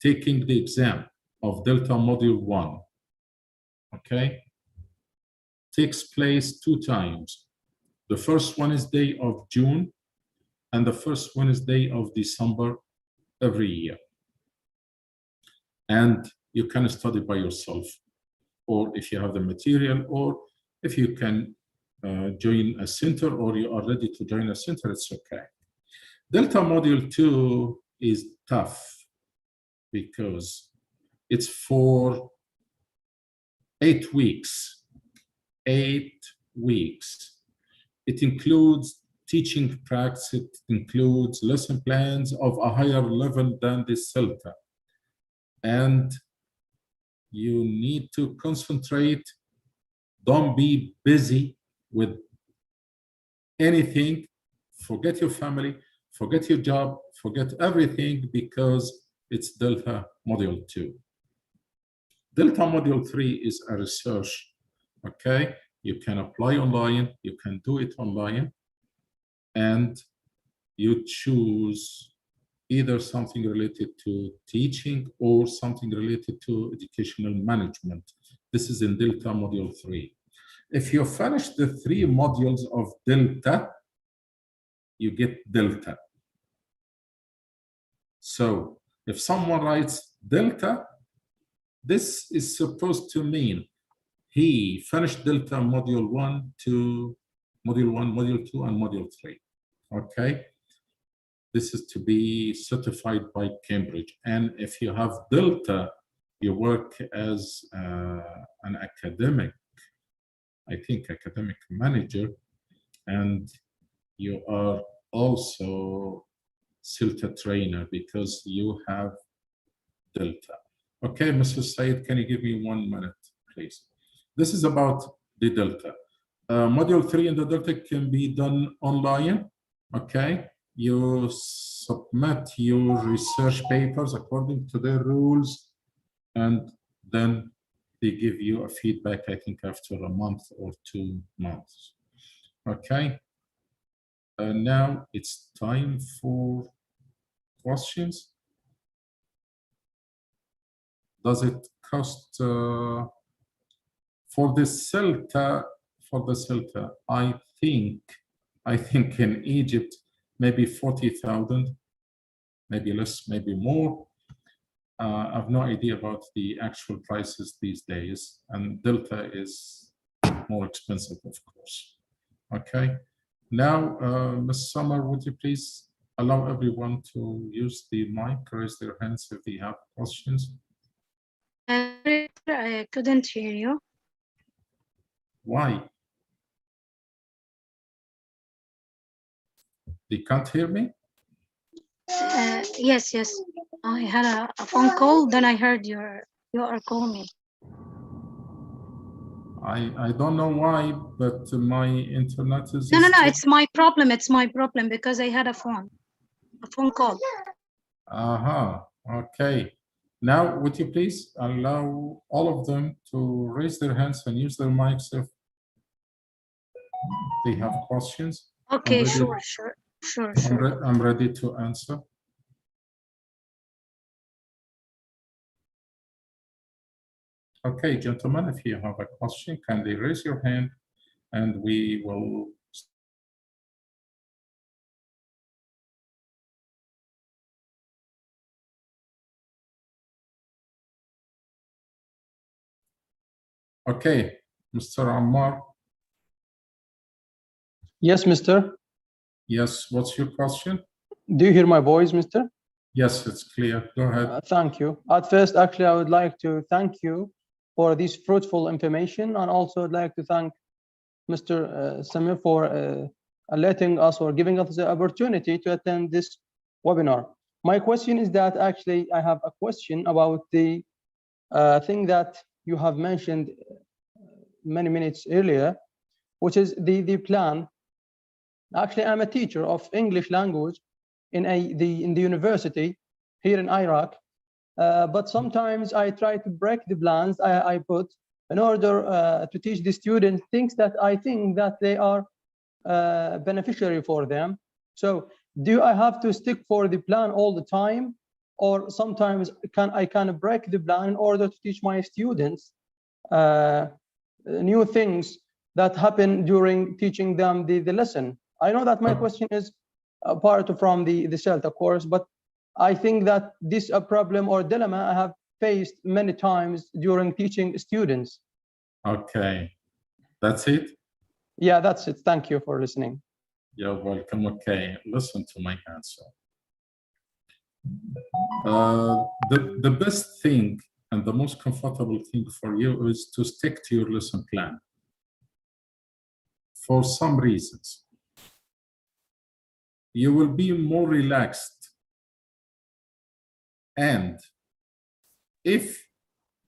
taking the exam of Delta Module 1, okay, takes place 2 times. The first Wednesday of June and the first Wednesday of December every year. And you can study by yourself, or if you have the material, or if you can join a center, or you are ready to join a center, it's okay. Delta Module 2 is tough because it's for 8 weeks. 8 weeks. It includes teaching practice, it includes lesson plans of a higher level than the CELTA. And you need to concentrate. Don't be busy with anything. Forget your family, forget your job, forget everything, because it's Delta Module 2. Delta Module 3 is a research, okay? You can apply online, you can do it online, and you choose either something related to teaching or something related to educational management. This is in Delta Module 3. If you finish the 3 modules of Delta, you get Delta. So if someone writes Delta, this is supposed to mean he finished Delta Module 1 to Module 1, Module 2, and Module 3, okay? This is to be certified by Cambridge. And if you have Delta, you work as an academic, I think academic manager, and you are also CELTA trainer because you have Delta. Okay, Mr. Said, can you give me 1 minute, please? This is about the Delta. Module 3 in the Delta can be done online, okay? You submit your research papers according to their rules, and then they give you a feedback, I think, after a month or 2 months. Okay. Now it's time for questions. Does it cost for the CELTA? For the CELTA, I think in Egypt, maybe 40,000, maybe less, maybe more. I have no idea about the actual prices these days, and Delta is more expensive, of course. Okay. Now, Ms. Summer, would you please allow everyone to use the mic, raise their hands if they have questions? I couldn't hear you. Why? They can't hear me? Yes. I had a phone call, then I heard your You are calling me. I don't know why, but my internet is No, still... it's my problem. It's my problem because I had a phone call. Okay. Now, would you please allow all of them to raise their hands and use their mics if they have questions? Okay, I'm ready, sure. I'm ready to answer. Okay, gentlemen, if you have a question, kindly raise your hand and we will... Okay, Mr. Ammar. Yes, mister. Yes, what's your question? Do you hear my voice, mister? Yes, it's clear. Go ahead. Thank you. At first, actually, I would like to thank you for this fruitful information, and also I'd like to thank Mr. Samir for letting us or giving us the opportunity to attend this webinar. My question is that actually I have a question about the thing that you have mentioned many minutes earlier, which is the plan. Actually, I'm a teacher of English language in the university here in Iraq, but sometimes I try to break the plans I put in order to teach the students things that I think that they are beneficiary for them. So do I have to stick for the plan all the time, or sometimes I can break the plan in order to teach my students new things that happen during teaching them the lesson? I know that my question is apart from the CELTA course, but I think that this a problem or dilemma I have faced many times during teaching students. Okay, that's it? Yeah, that's it. Thank you for listening. You're welcome. Okay, listen to my answer. The best thing and the most comfortable thing for you is to stick to your lesson plan for some reasons. You will be more relaxed, and if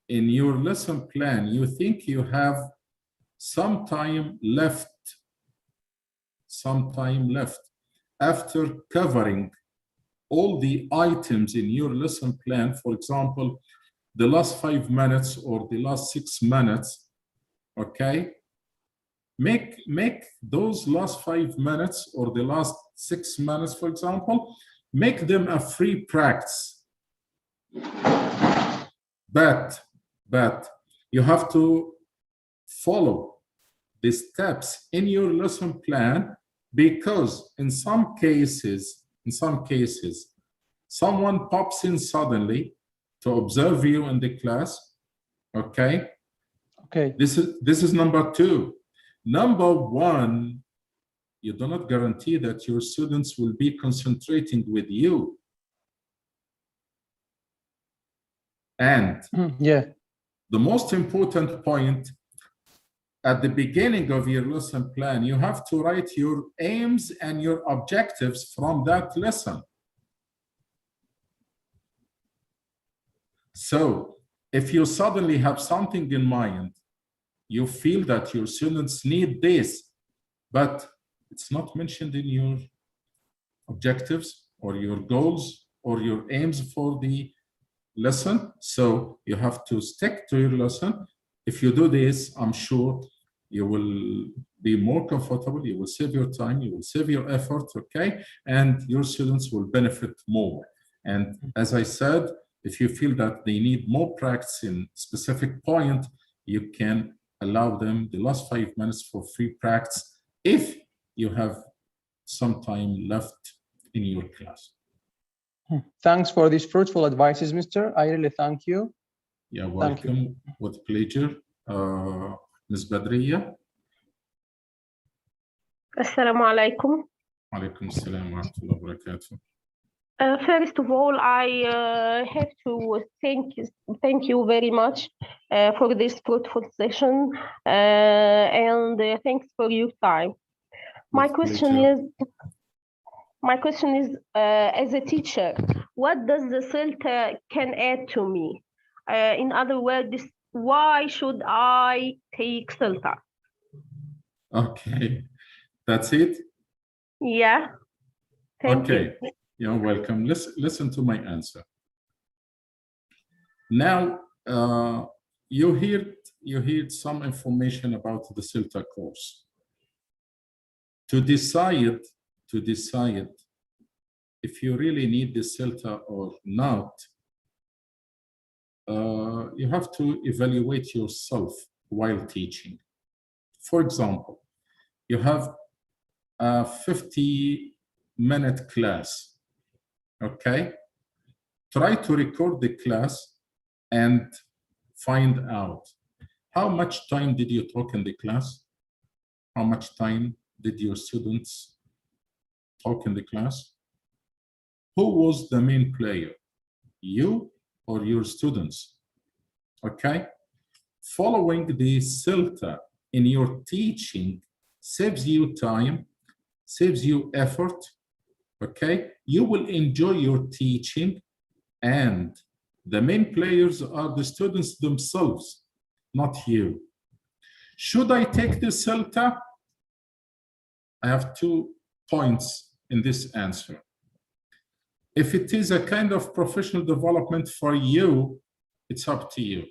in your lesson plan you think you have some time left after covering all the items in your lesson plan, for example, the last 5 minutes or the last 6 minutes, okay? Make those last 5 minutes or the last 6 minutes, for example, make them a free practice. But you have to follow the steps in your lesson plan, because in some cases, someone pops in suddenly to observe you in the class, okay? Okay. This is number 2. Number 1, you do not guarantee that your students will be concentrating with you. And yeah, the most important point, at the beginning of your lesson plan, you have to write your aims and your objectives from that lesson. So if you suddenly have something in mind, you feel that your students need this, but it's not mentioned in your objectives or your goals or your aims for the lesson, so you have to stick to your lesson. If you do this, I'm sure you will be more comfortable, you will save your time, you will save your effort, okay? And your students will benefit more. And as I said, if you feel that they need more practice in specific point, you can allow them the last 5 minutes for free practice if you have some time left in your class. Thanks for these fruitful advices, mister. I really thank you. You're welcome. With pleasure. Ms. Badriya. Assalamu alaikum. Alaikum assalam wa rahmatullahi wa barakatuh. First of all, I have to thank you very much for this fruitful session, and thanks for your time. My question is, as a teacher, what does the CELTA can add to me? In other words, why should I take CELTA? Okay, that's it. Yeah, thank Okay, you. you're welcome. Listen to my answer. Now, you heard some information about the CELTA course. To decide if you really need the CELTA or not, you have to evaluate yourself while teaching. For example, you have a 50-minute class, okay? Try to record the class and find out how much time did you talk in the class? How much time did your students talk in the class? Who was the main player? You or your students? Okay? Following the CELTA in your teaching saves you time, saves you effort, okay? You will enjoy your teaching, and the main players are the students themselves, not you. Should I take the CELTA? I have 2 points in this answer. If it is a kind of professional development for you, it's up to you.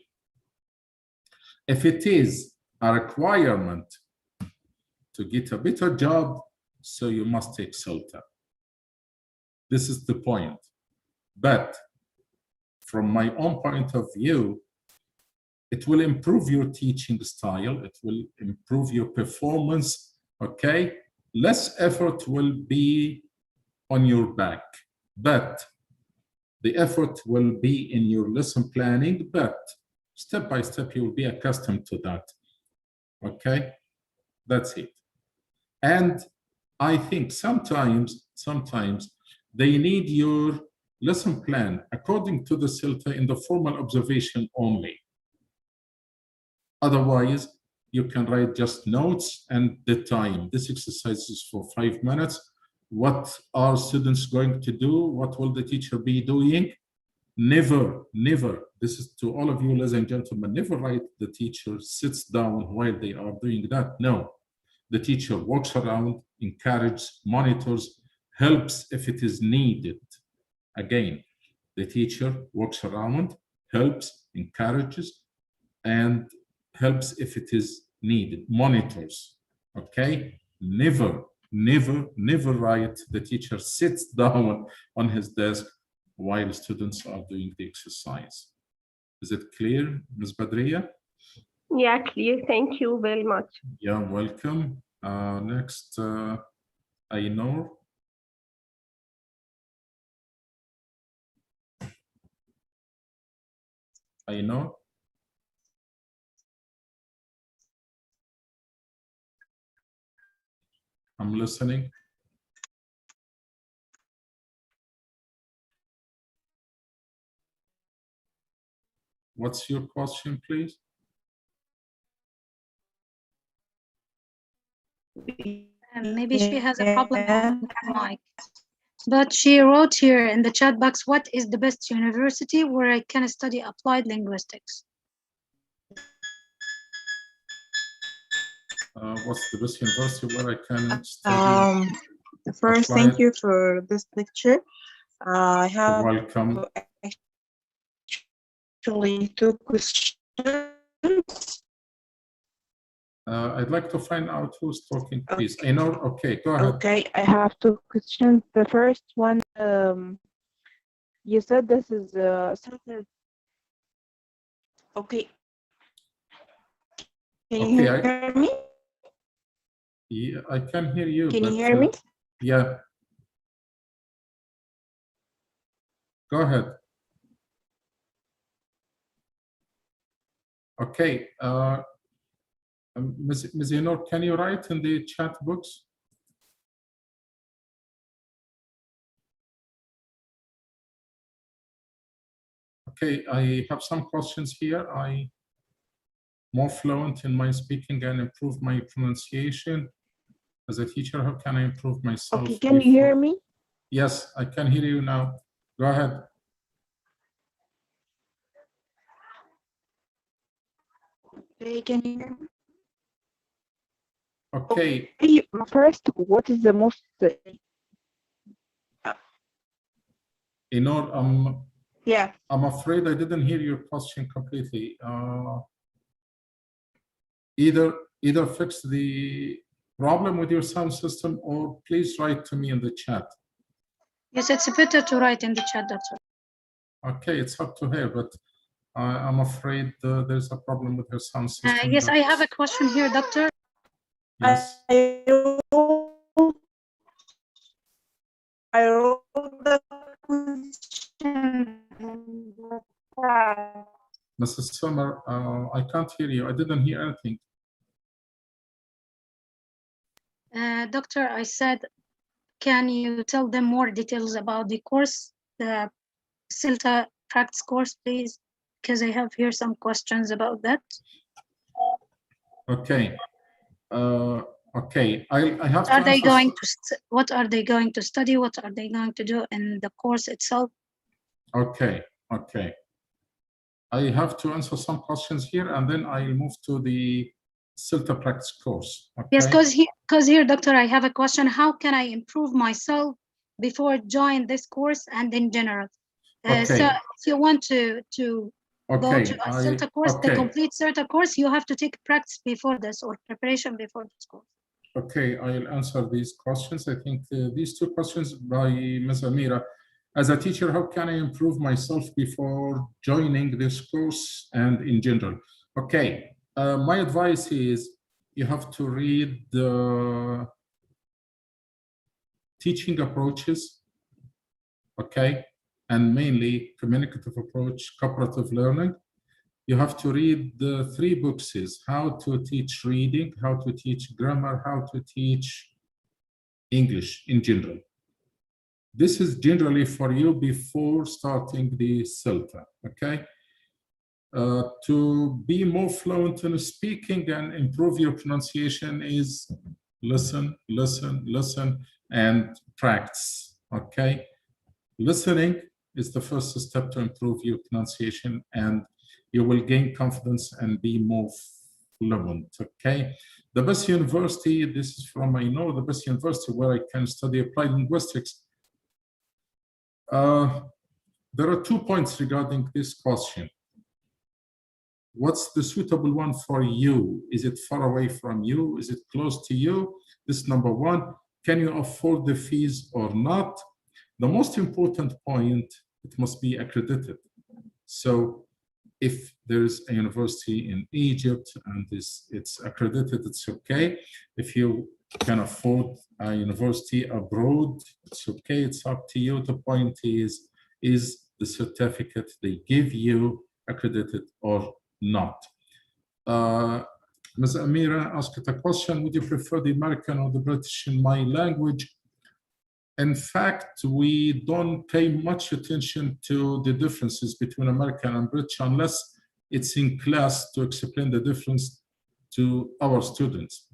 If it is a requirement to get a better job, so you must take CELTA. This is the point. But from my own point of view, it will improve your teaching style, it will improve your performance, okay? Less effort will be on your back, but the effort will be in your lesson planning, but step by step, you will be accustomed to that, okay? That's it. And I think sometimes they need your lesson plan according to the CELTA in the formal observation only. Otherwise, you can write just notes and the time. This exercise is for 5 minutes. What are students going to do? What will the teacher be doing? Never, this is to all of you, ladies and gentlemen, never write the teacher sits down while they are doing that. No, the teacher walks around, encourages, monitors, helps if it is needed. Again, the teacher walks around, helps, encourages, and helps if it is needed, monitors, okay? Never write the teacher sits down on his desk while students are doing the exercise. Is it clear, Ms. Badriya? Yeah, clear. Thank you very much. You're welcome. Next, Ainur. Ainur? I'm listening. What's your question, please? Maybe she has a problem with her mic. But she wrote here in the chat box, what is the best university where I can study applied linguistics? What's the best university where I can study? First, thank you for this lecture. I have welcome. Actually 2 questions. I'd like to find out who's talking, please. Okay. Ainur, okay, go ahead. Okay, I have 2 questions. The first one, you said this is okay. Can you hear me? Yeah, I can hear you. Can you hear me? Yeah. Go ahead. Okay. Ms. Ainur, can you write in the chat box? Okay, I have some questions here. I'm more fluent in my speaking and improve my pronunciation. As a teacher, how can I improve myself? Okay, can you hear me? Yes, I can hear you now. Go ahead. Can you hear me? Okay, First, what is the most yeah, I'm afraid I didn't hear your question completely. Either fix the problem with your sound system, or please write to me in the chat. Yes, it's better to write in the chat, doctor. Okay, it's up to her, but I'm afraid there's a problem with her sound system. Yes, I have a question here, doctor. Yes. I wrote the question in the chat. Mrs. Summer, I can't hear you. I didn't hear anything. Doctor, I said, can you tell them more details about the course, the CELTA practice course, please? Because I have here some questions about that. Okay. Okay. I have What are to they answer. going to what are they going to study? What are they going to do in the course itself? Okay. Okay. I have to answer some questions here, and then I'll move to the CELTA practice course. Okay? Yes, because here, doctor, I have a question. How can I improve myself before join this course and in general? Okay. So if you want to go to a CELTA course, the complete CELTA course, you have to take practice before this or preparation before this course. Okay, I'll answer these questions. I think these two questions by Ms. Amira. As a teacher, how can I improve myself before joining this course and in general? Okay, my advice is you have to read the teaching approaches, okay, and mainly communicative approach, cooperative learning. You have to read the 3 books: how to teach reading, how to teach grammar, how to teach English in general. This is generally for you before starting the CELTA, okay? To be more fluent in speaking and improve your pronunciation is listen, listen, listen, and practice, okay? Listening is the first step to improve your pronunciation, and you will gain confidence and be more fluent, okay? The best university, this is from, I know, the best university where I can study applied linguistics. There are 2 points regarding this question. What's the suitable one for you? Is it far away from you? Is it close to you? This is number 1. Can you afford the fees or not? The most important point, it must be accredited. So if there's a university in Egypt and it's accredited, it's okay. If you can afford a university abroad, it's okay, it's up to you. The point is the certificate they give you accredited or not? Ms. Amira asked a question: would you prefer the American or the British in my language? In fact, we don't pay much attention to the differences between American and British unless it's in class to explain the difference to our students.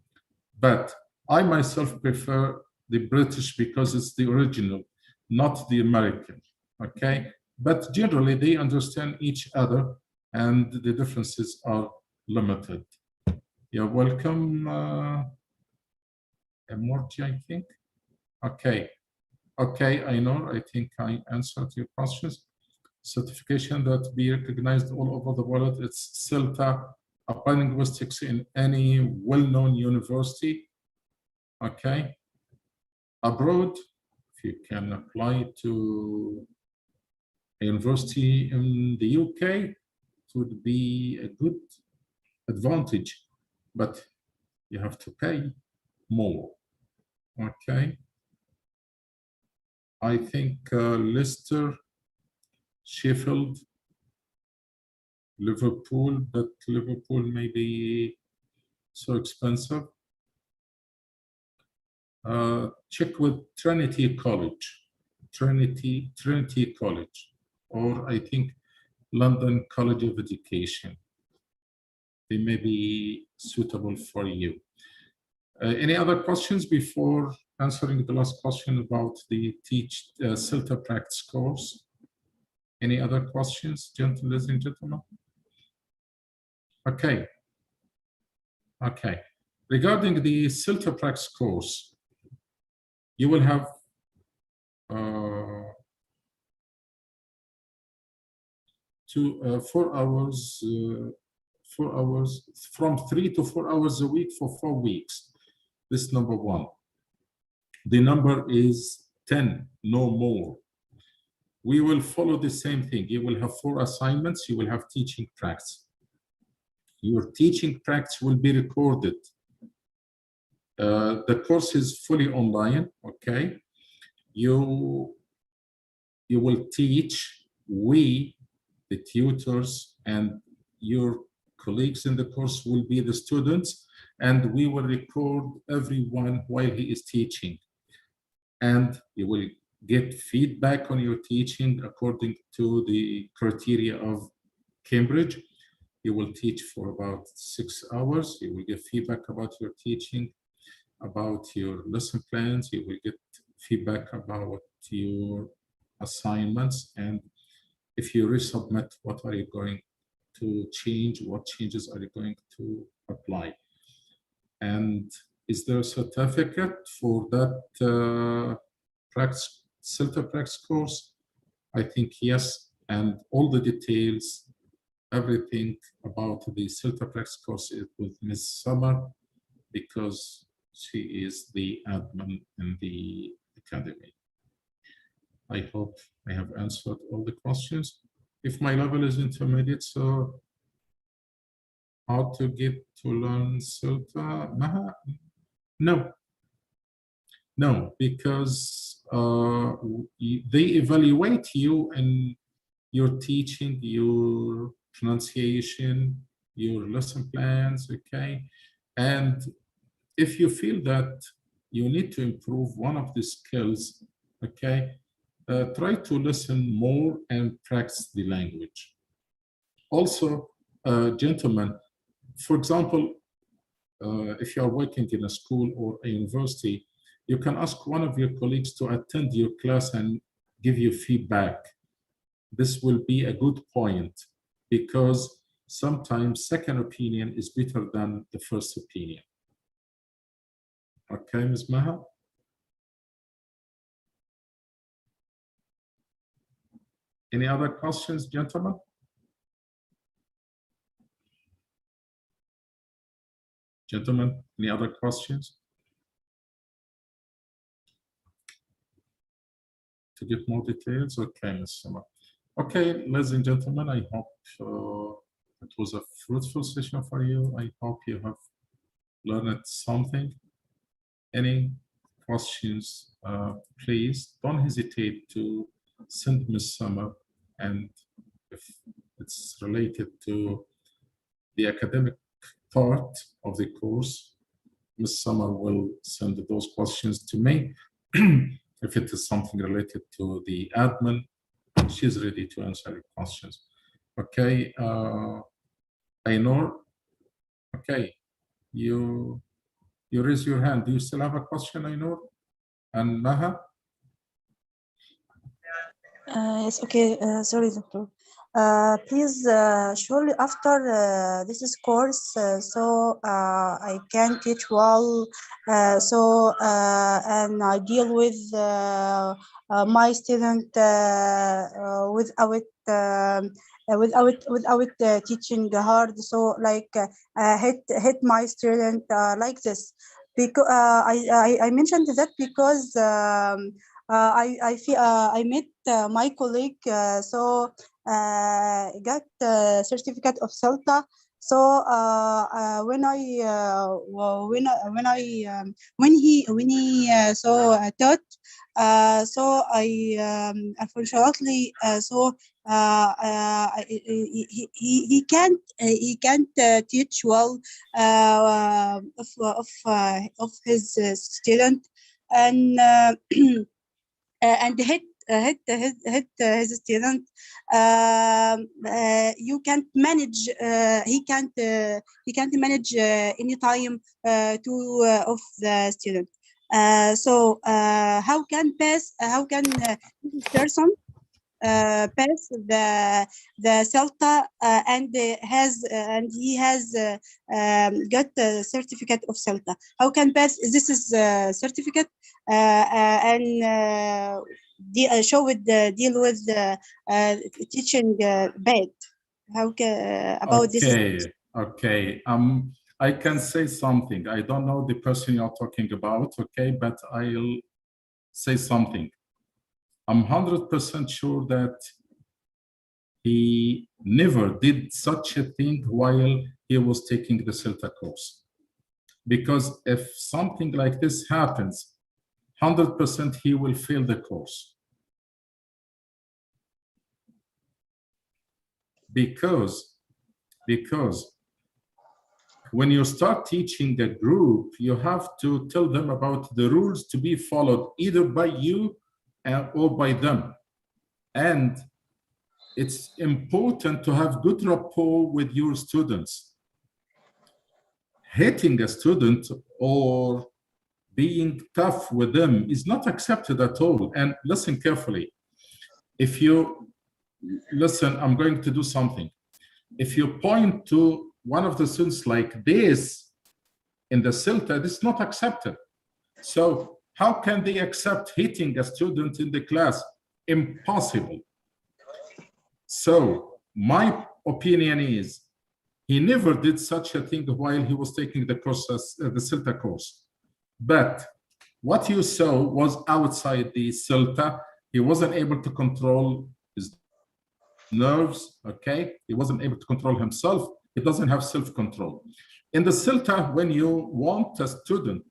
But I myself prefer the British because it's the original, not the American, okay? But generally, they understand each other and the differences are limited. You're welcome, Morty, I think. Okay. Okay, I know, I think I answered your questions. Certification that be recognized all over the world, it's CELTA, applied linguistics in any well-known university, okay? Abroad, if you can apply to a university in the UK, it would be a good advantage, but you have to pay more, okay? I think Leicester, Sheffield, Liverpool, but Liverpool may be so expensive. Check with Trinity College, Trinity College, or I think London College of Education. They may be suitable for you. Any other questions before answering the last question about the CELTA practice course? Any other questions, ladies and gentlemen? Okay, Okay. Regarding the CELTA practice course, you will have 4 hours, 4 hours, from 3 to 4 hours a week for 4 weeks. This is number one. The number is 10, no more. We will follow the same thing. You will have 4 assignments. You will have teaching practice. Your teaching practice will be recorded. The course is fully online, okay? You will teach. We, the tutors, and your colleagues in the course will be the students, and we will record everyone while he is teaching. And you will get feedback on your teaching according to the criteria of Cambridge. You will teach for about 6 hours. You will get feedback about your teaching, about your lesson plans. You will get feedback about your assignments. And if you resubmit, what are you going to change? What changes are you going to apply? And is there a certificate for that CELTA practice course? I think yes. And all the details, everything about the CELTA practice course is with Ms. Summer, because she is the admin in the academy. I hope I have answered all the questions. If my level is intermediate, so how to get to learn CELTA? No. No, because they evaluate you and your teaching, your pronunciation, your lesson plans, okay? And if you feel that you need to improve one of the skills, okay, try to listen more and practice the language. Also, gentlemen, for example, if you are working in a school or a university, you can ask one of your colleagues to attend your class and give you feedback. This will be a good point, because sometimes second opinion is better than the first opinion. Okay, Ms. Maha? Any other questions, gentlemen? Gentlemen, any other questions? To get more details? Okay, Ms. Summer. Okay, ladies and gentlemen, I hope it was a fruitful session for you. I hope you have learned something. Any questions, please don't hesitate to send Ms. Summer, and if it's related to the academic part of the course, Ms. Summer will send those questions to me. If it is something related to the admin, she's ready to answer your questions. Okay, Ainur, okay, you raise your hand. Do you still have a question, Ainur? And Maha? Yes, okay. Sorry, doctor. Please, surely after this course, so I can teach well. And I deal with my student without teaching hard. So like hit my student like this. Because I mentioned that because. I met my colleague, got certificate of CELTA. So when he taught, so I unfortunately he can't teach well of his student, and and hit his student. You can't manage. He can't manage any time of the student. How can this person pass the CELTA and he has got a certificate of CELTA. How can pass? This is certificate and show with deal with teaching bad. How about this? Okay. I can say something. I don't know the person you're talking about, okay, but I'll say something. I'm 100% sure that he never did such a thing while he was taking the CELTA course. Because if something like this happens, 100% he will fail the course. Because when you start teaching a group, you have to tell them about the rules to be followed either by you or by them. And it's important to have good rapport with your students. Hating a student or being tough with them is not accepted at all. And listen carefully. If you listen, I'm going to do something. If you point to one of the students like this in the CELTA, this is not accepted. So how can they accept hitting a student in the class? Impossible. So my opinion is he never did such a thing while he was taking the course, the CELTA course. But what you saw was outside the CELTA. He wasn't able to control his nerves, okay? He wasn't able to control himself. He doesn't have self-control. In the CELTA, when you want a student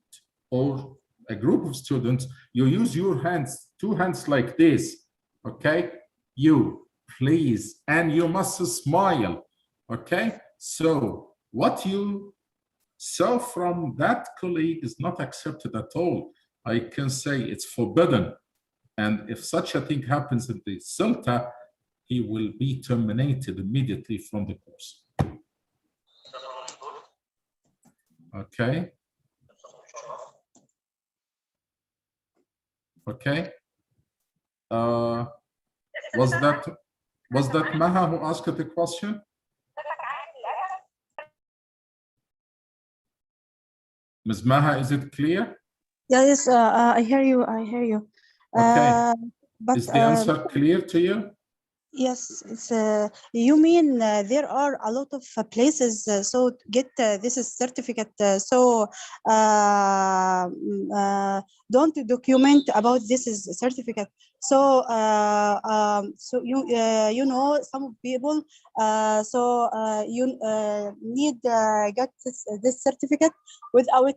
or a group of students, you use your hands, two hands like this, okay? You, please, and you must smile, okay? So what you saw from that colleague is not accepted at all. I can say it's forbidden. And if such a thing happens in the CELTA, he will be terminated immediately from the course. Okay. Okay. Was that Maha who asked the question? Ms. Maha, is it clear? Yes, I hear you. I hear you. Okay. But Is the answer clear to you? yes, it's you mean there are a lot of places so to get this is certificate don't document about this is certificate. So so you know some people you need get this certificate without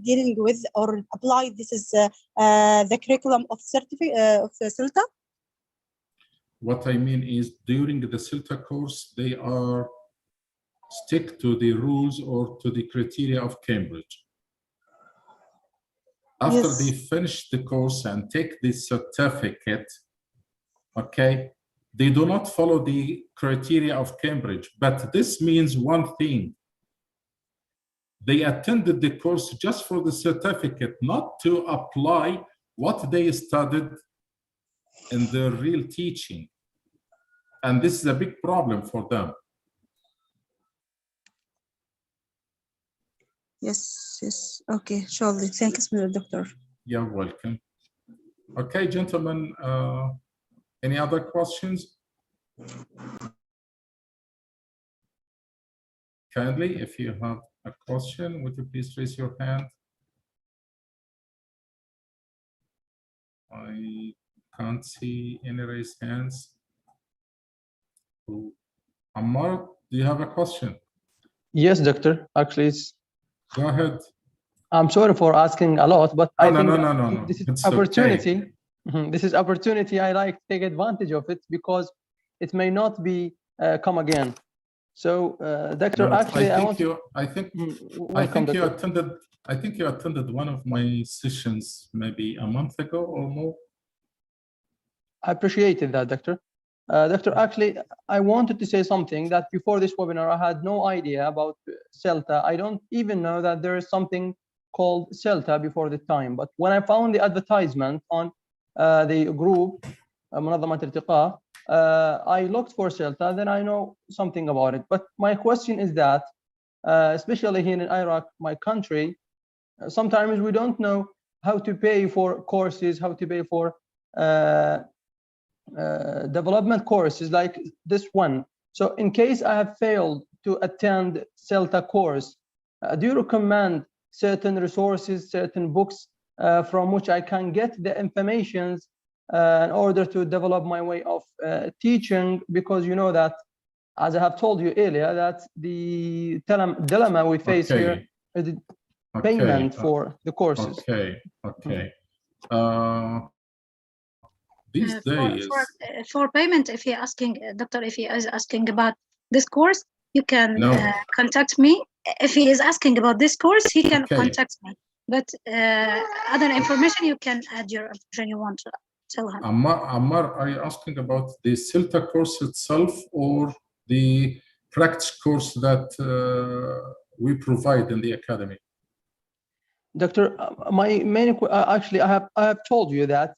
dealing with or apply this is the curriculum of certificate of CELTA. What I mean is during the CELTA course, they are stick to the rules or to the criteria of Cambridge. After Yes. they finish the course and take the certificate, okay, they do not follow the criteria of Cambridge, but this means one thing. They attended the course just for the certificate, not to apply what they studied in their real teaching. And this is a big problem for them. Yes, yes. Okay, surely. Thanks, Doctor. You're welcome. Okay, gentlemen, any other questions? Kindly, if you have a question, would you please raise your hand? I can't see any raised hands. Ammar, do you have a question? Yes, doctor. Actually, it's. Go ahead. I'm sorry for asking a lot, but I think no. this is It's opportunity. okay. This is opportunity. I like to take advantage of it because it may not be come again. So, Doctor, actually, I think you attended one of my sessions maybe a month ago or more. I appreciated that, Doctor. Doctor, actually, I wanted to say something that before this webinar, I had no idea about CELTA. I don't even know that there is something called CELTA before the time. But when I found the advertisement on the group, منظمة ارتقاء, I looked for CELTA, then I know something about it. But my question is that, especially here in Iraq, my country, sometimes we don't know how to pay for courses, how to pay for development courses like this one. So in case I have failed to attend CELTA course, do you recommend certain resources, certain books from which I can get the information in order to develop my way of teaching? Because you know that, as I have told you earlier, that the dilemma we face here is the payment for the courses. These days, for payment, if you're asking, doctor, if he is asking about this course, you can contact me. If he is asking about this course, he can contact me. But other information, you can add your information you want to tell him. Ammar, are you asking about the CELTA course itself or the practice course that we provide in the academy? Doctor, my main actually, I have told you that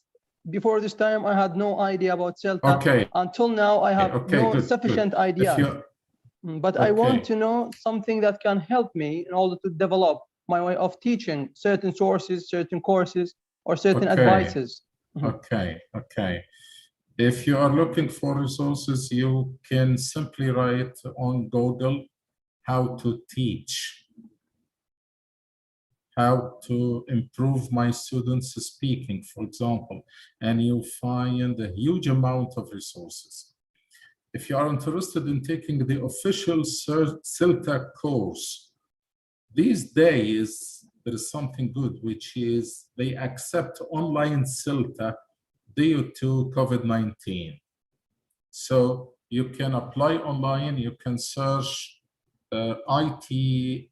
before this time I had no idea about CELTA. Until now, I have no sufficient idea. But I want to know something that can help me in order to develop my way of teaching certain sources, certain courses, or certain advices. If you are looking for resources, you can simply write on Google how to teach, how to improve my students' speaking, for example, and you find a huge amount of resources. If you are interested in taking the official CELTA course, these days there is something good, which is they accept online CELTA due to COVID-19. So you can apply online, you can search ITI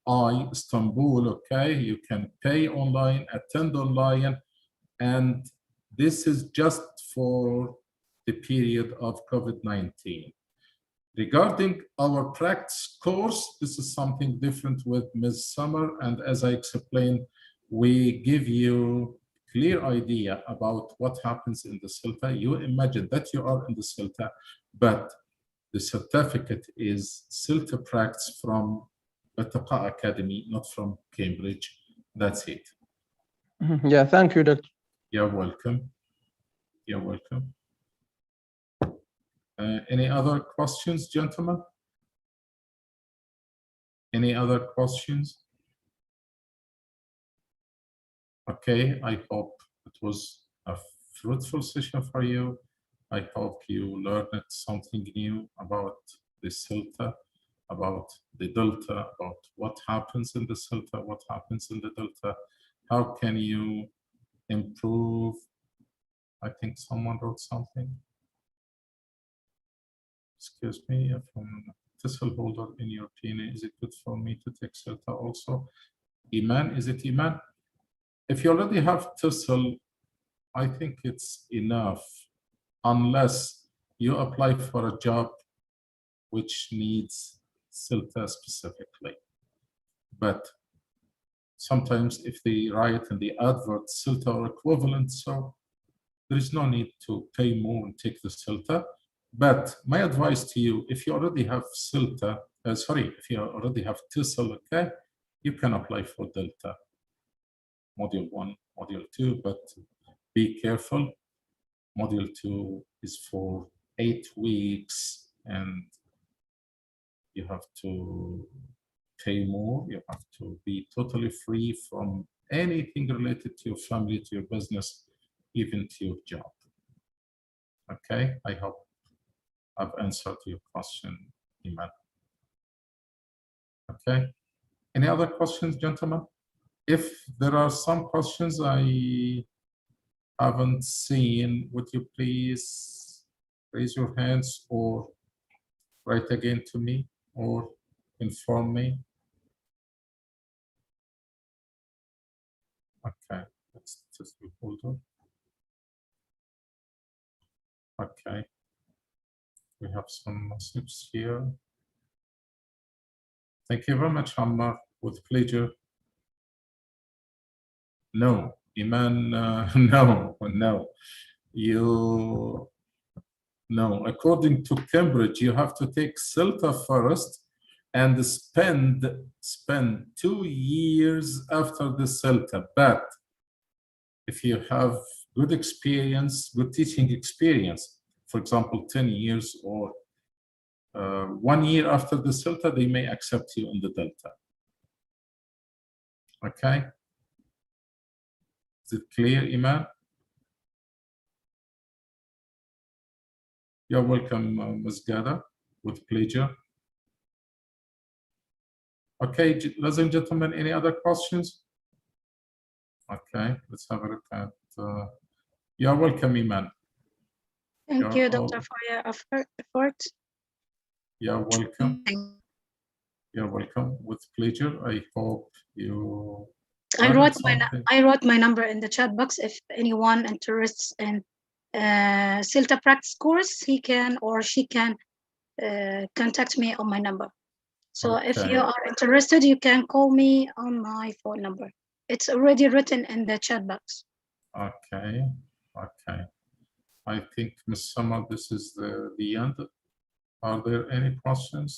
Istanbul, you can pay online, attend online, and this is just for the period of COVID-19. Regarding our practice course, this is something different with Ms. Summer, and as I explained, we give you clear idea about what happens in the CELTA. You imagine that you are in the CELTA, but the certificate is CELTA practice from Attiya Academy, not from Cambridge. That's it. Yeah, thank you, Doctor. You're welcome. You're welcome. Any other questions, gentlemen? Any other questions? Okay, I hope it was a fruitful session for you. I hope you learned something new about the CELTA, about the Delta, about what happens in the CELTA, what happens in the Delta. How can you improve? I think someone wrote something. Excuse me, from TESOL holder, in your opinion, is it good for me to take CELTA also? Iman, is it Iman? If you already have TESOL, I think it's enough, unless you apply for a job which needs CELTA specifically. But sometimes if they write in the advert CELTA or equivalent, so there is no need to pay more and take the CELTA. But my advice to you, if you already have CELTA, if you already have TESOL, you can apply for Delta, Module 1, Module 2, but be careful. Module 2 is for 8 weeks, and you have to pay more. You have to be totally free from anything related to your family, to your business, even to your job. Okay, I hope I've answered your question, Iman. Okay, any other questions, gentlemen? If there are some questions I haven't seen, would you please raise your hands or write again to me or inform me? Okay, let's just hold on. Okay, we have some messages here. Thank you very much, Ammar, with pleasure. No, Iman, no. You No, according to Cambridge, you have to take CELTA first and spend 2 years after the CELTA. But if you have good experience, good teaching experience, for example, 10 years or 1 year after the CELTA, they may accept you in the Delta. Okay? Is it clear, Iman? You're welcome, Ms. Gada, with pleasure. Okay, ladies and gentlemen, any other questions? Okay, let's have a look at, you're welcome, Iman. Thank you, Doctor, for your effort. You're welcome. You're welcome, with pleasure. I hope you. I wrote my number in the chat box. If anyone interested in CELTA practice course, he can or she can contact me on my number. So Okay. if you are interested, you can call me on my phone number. It's already written in the chat box. Okay, okay. I think, Ms. Summer, this is the end. Are there any questions?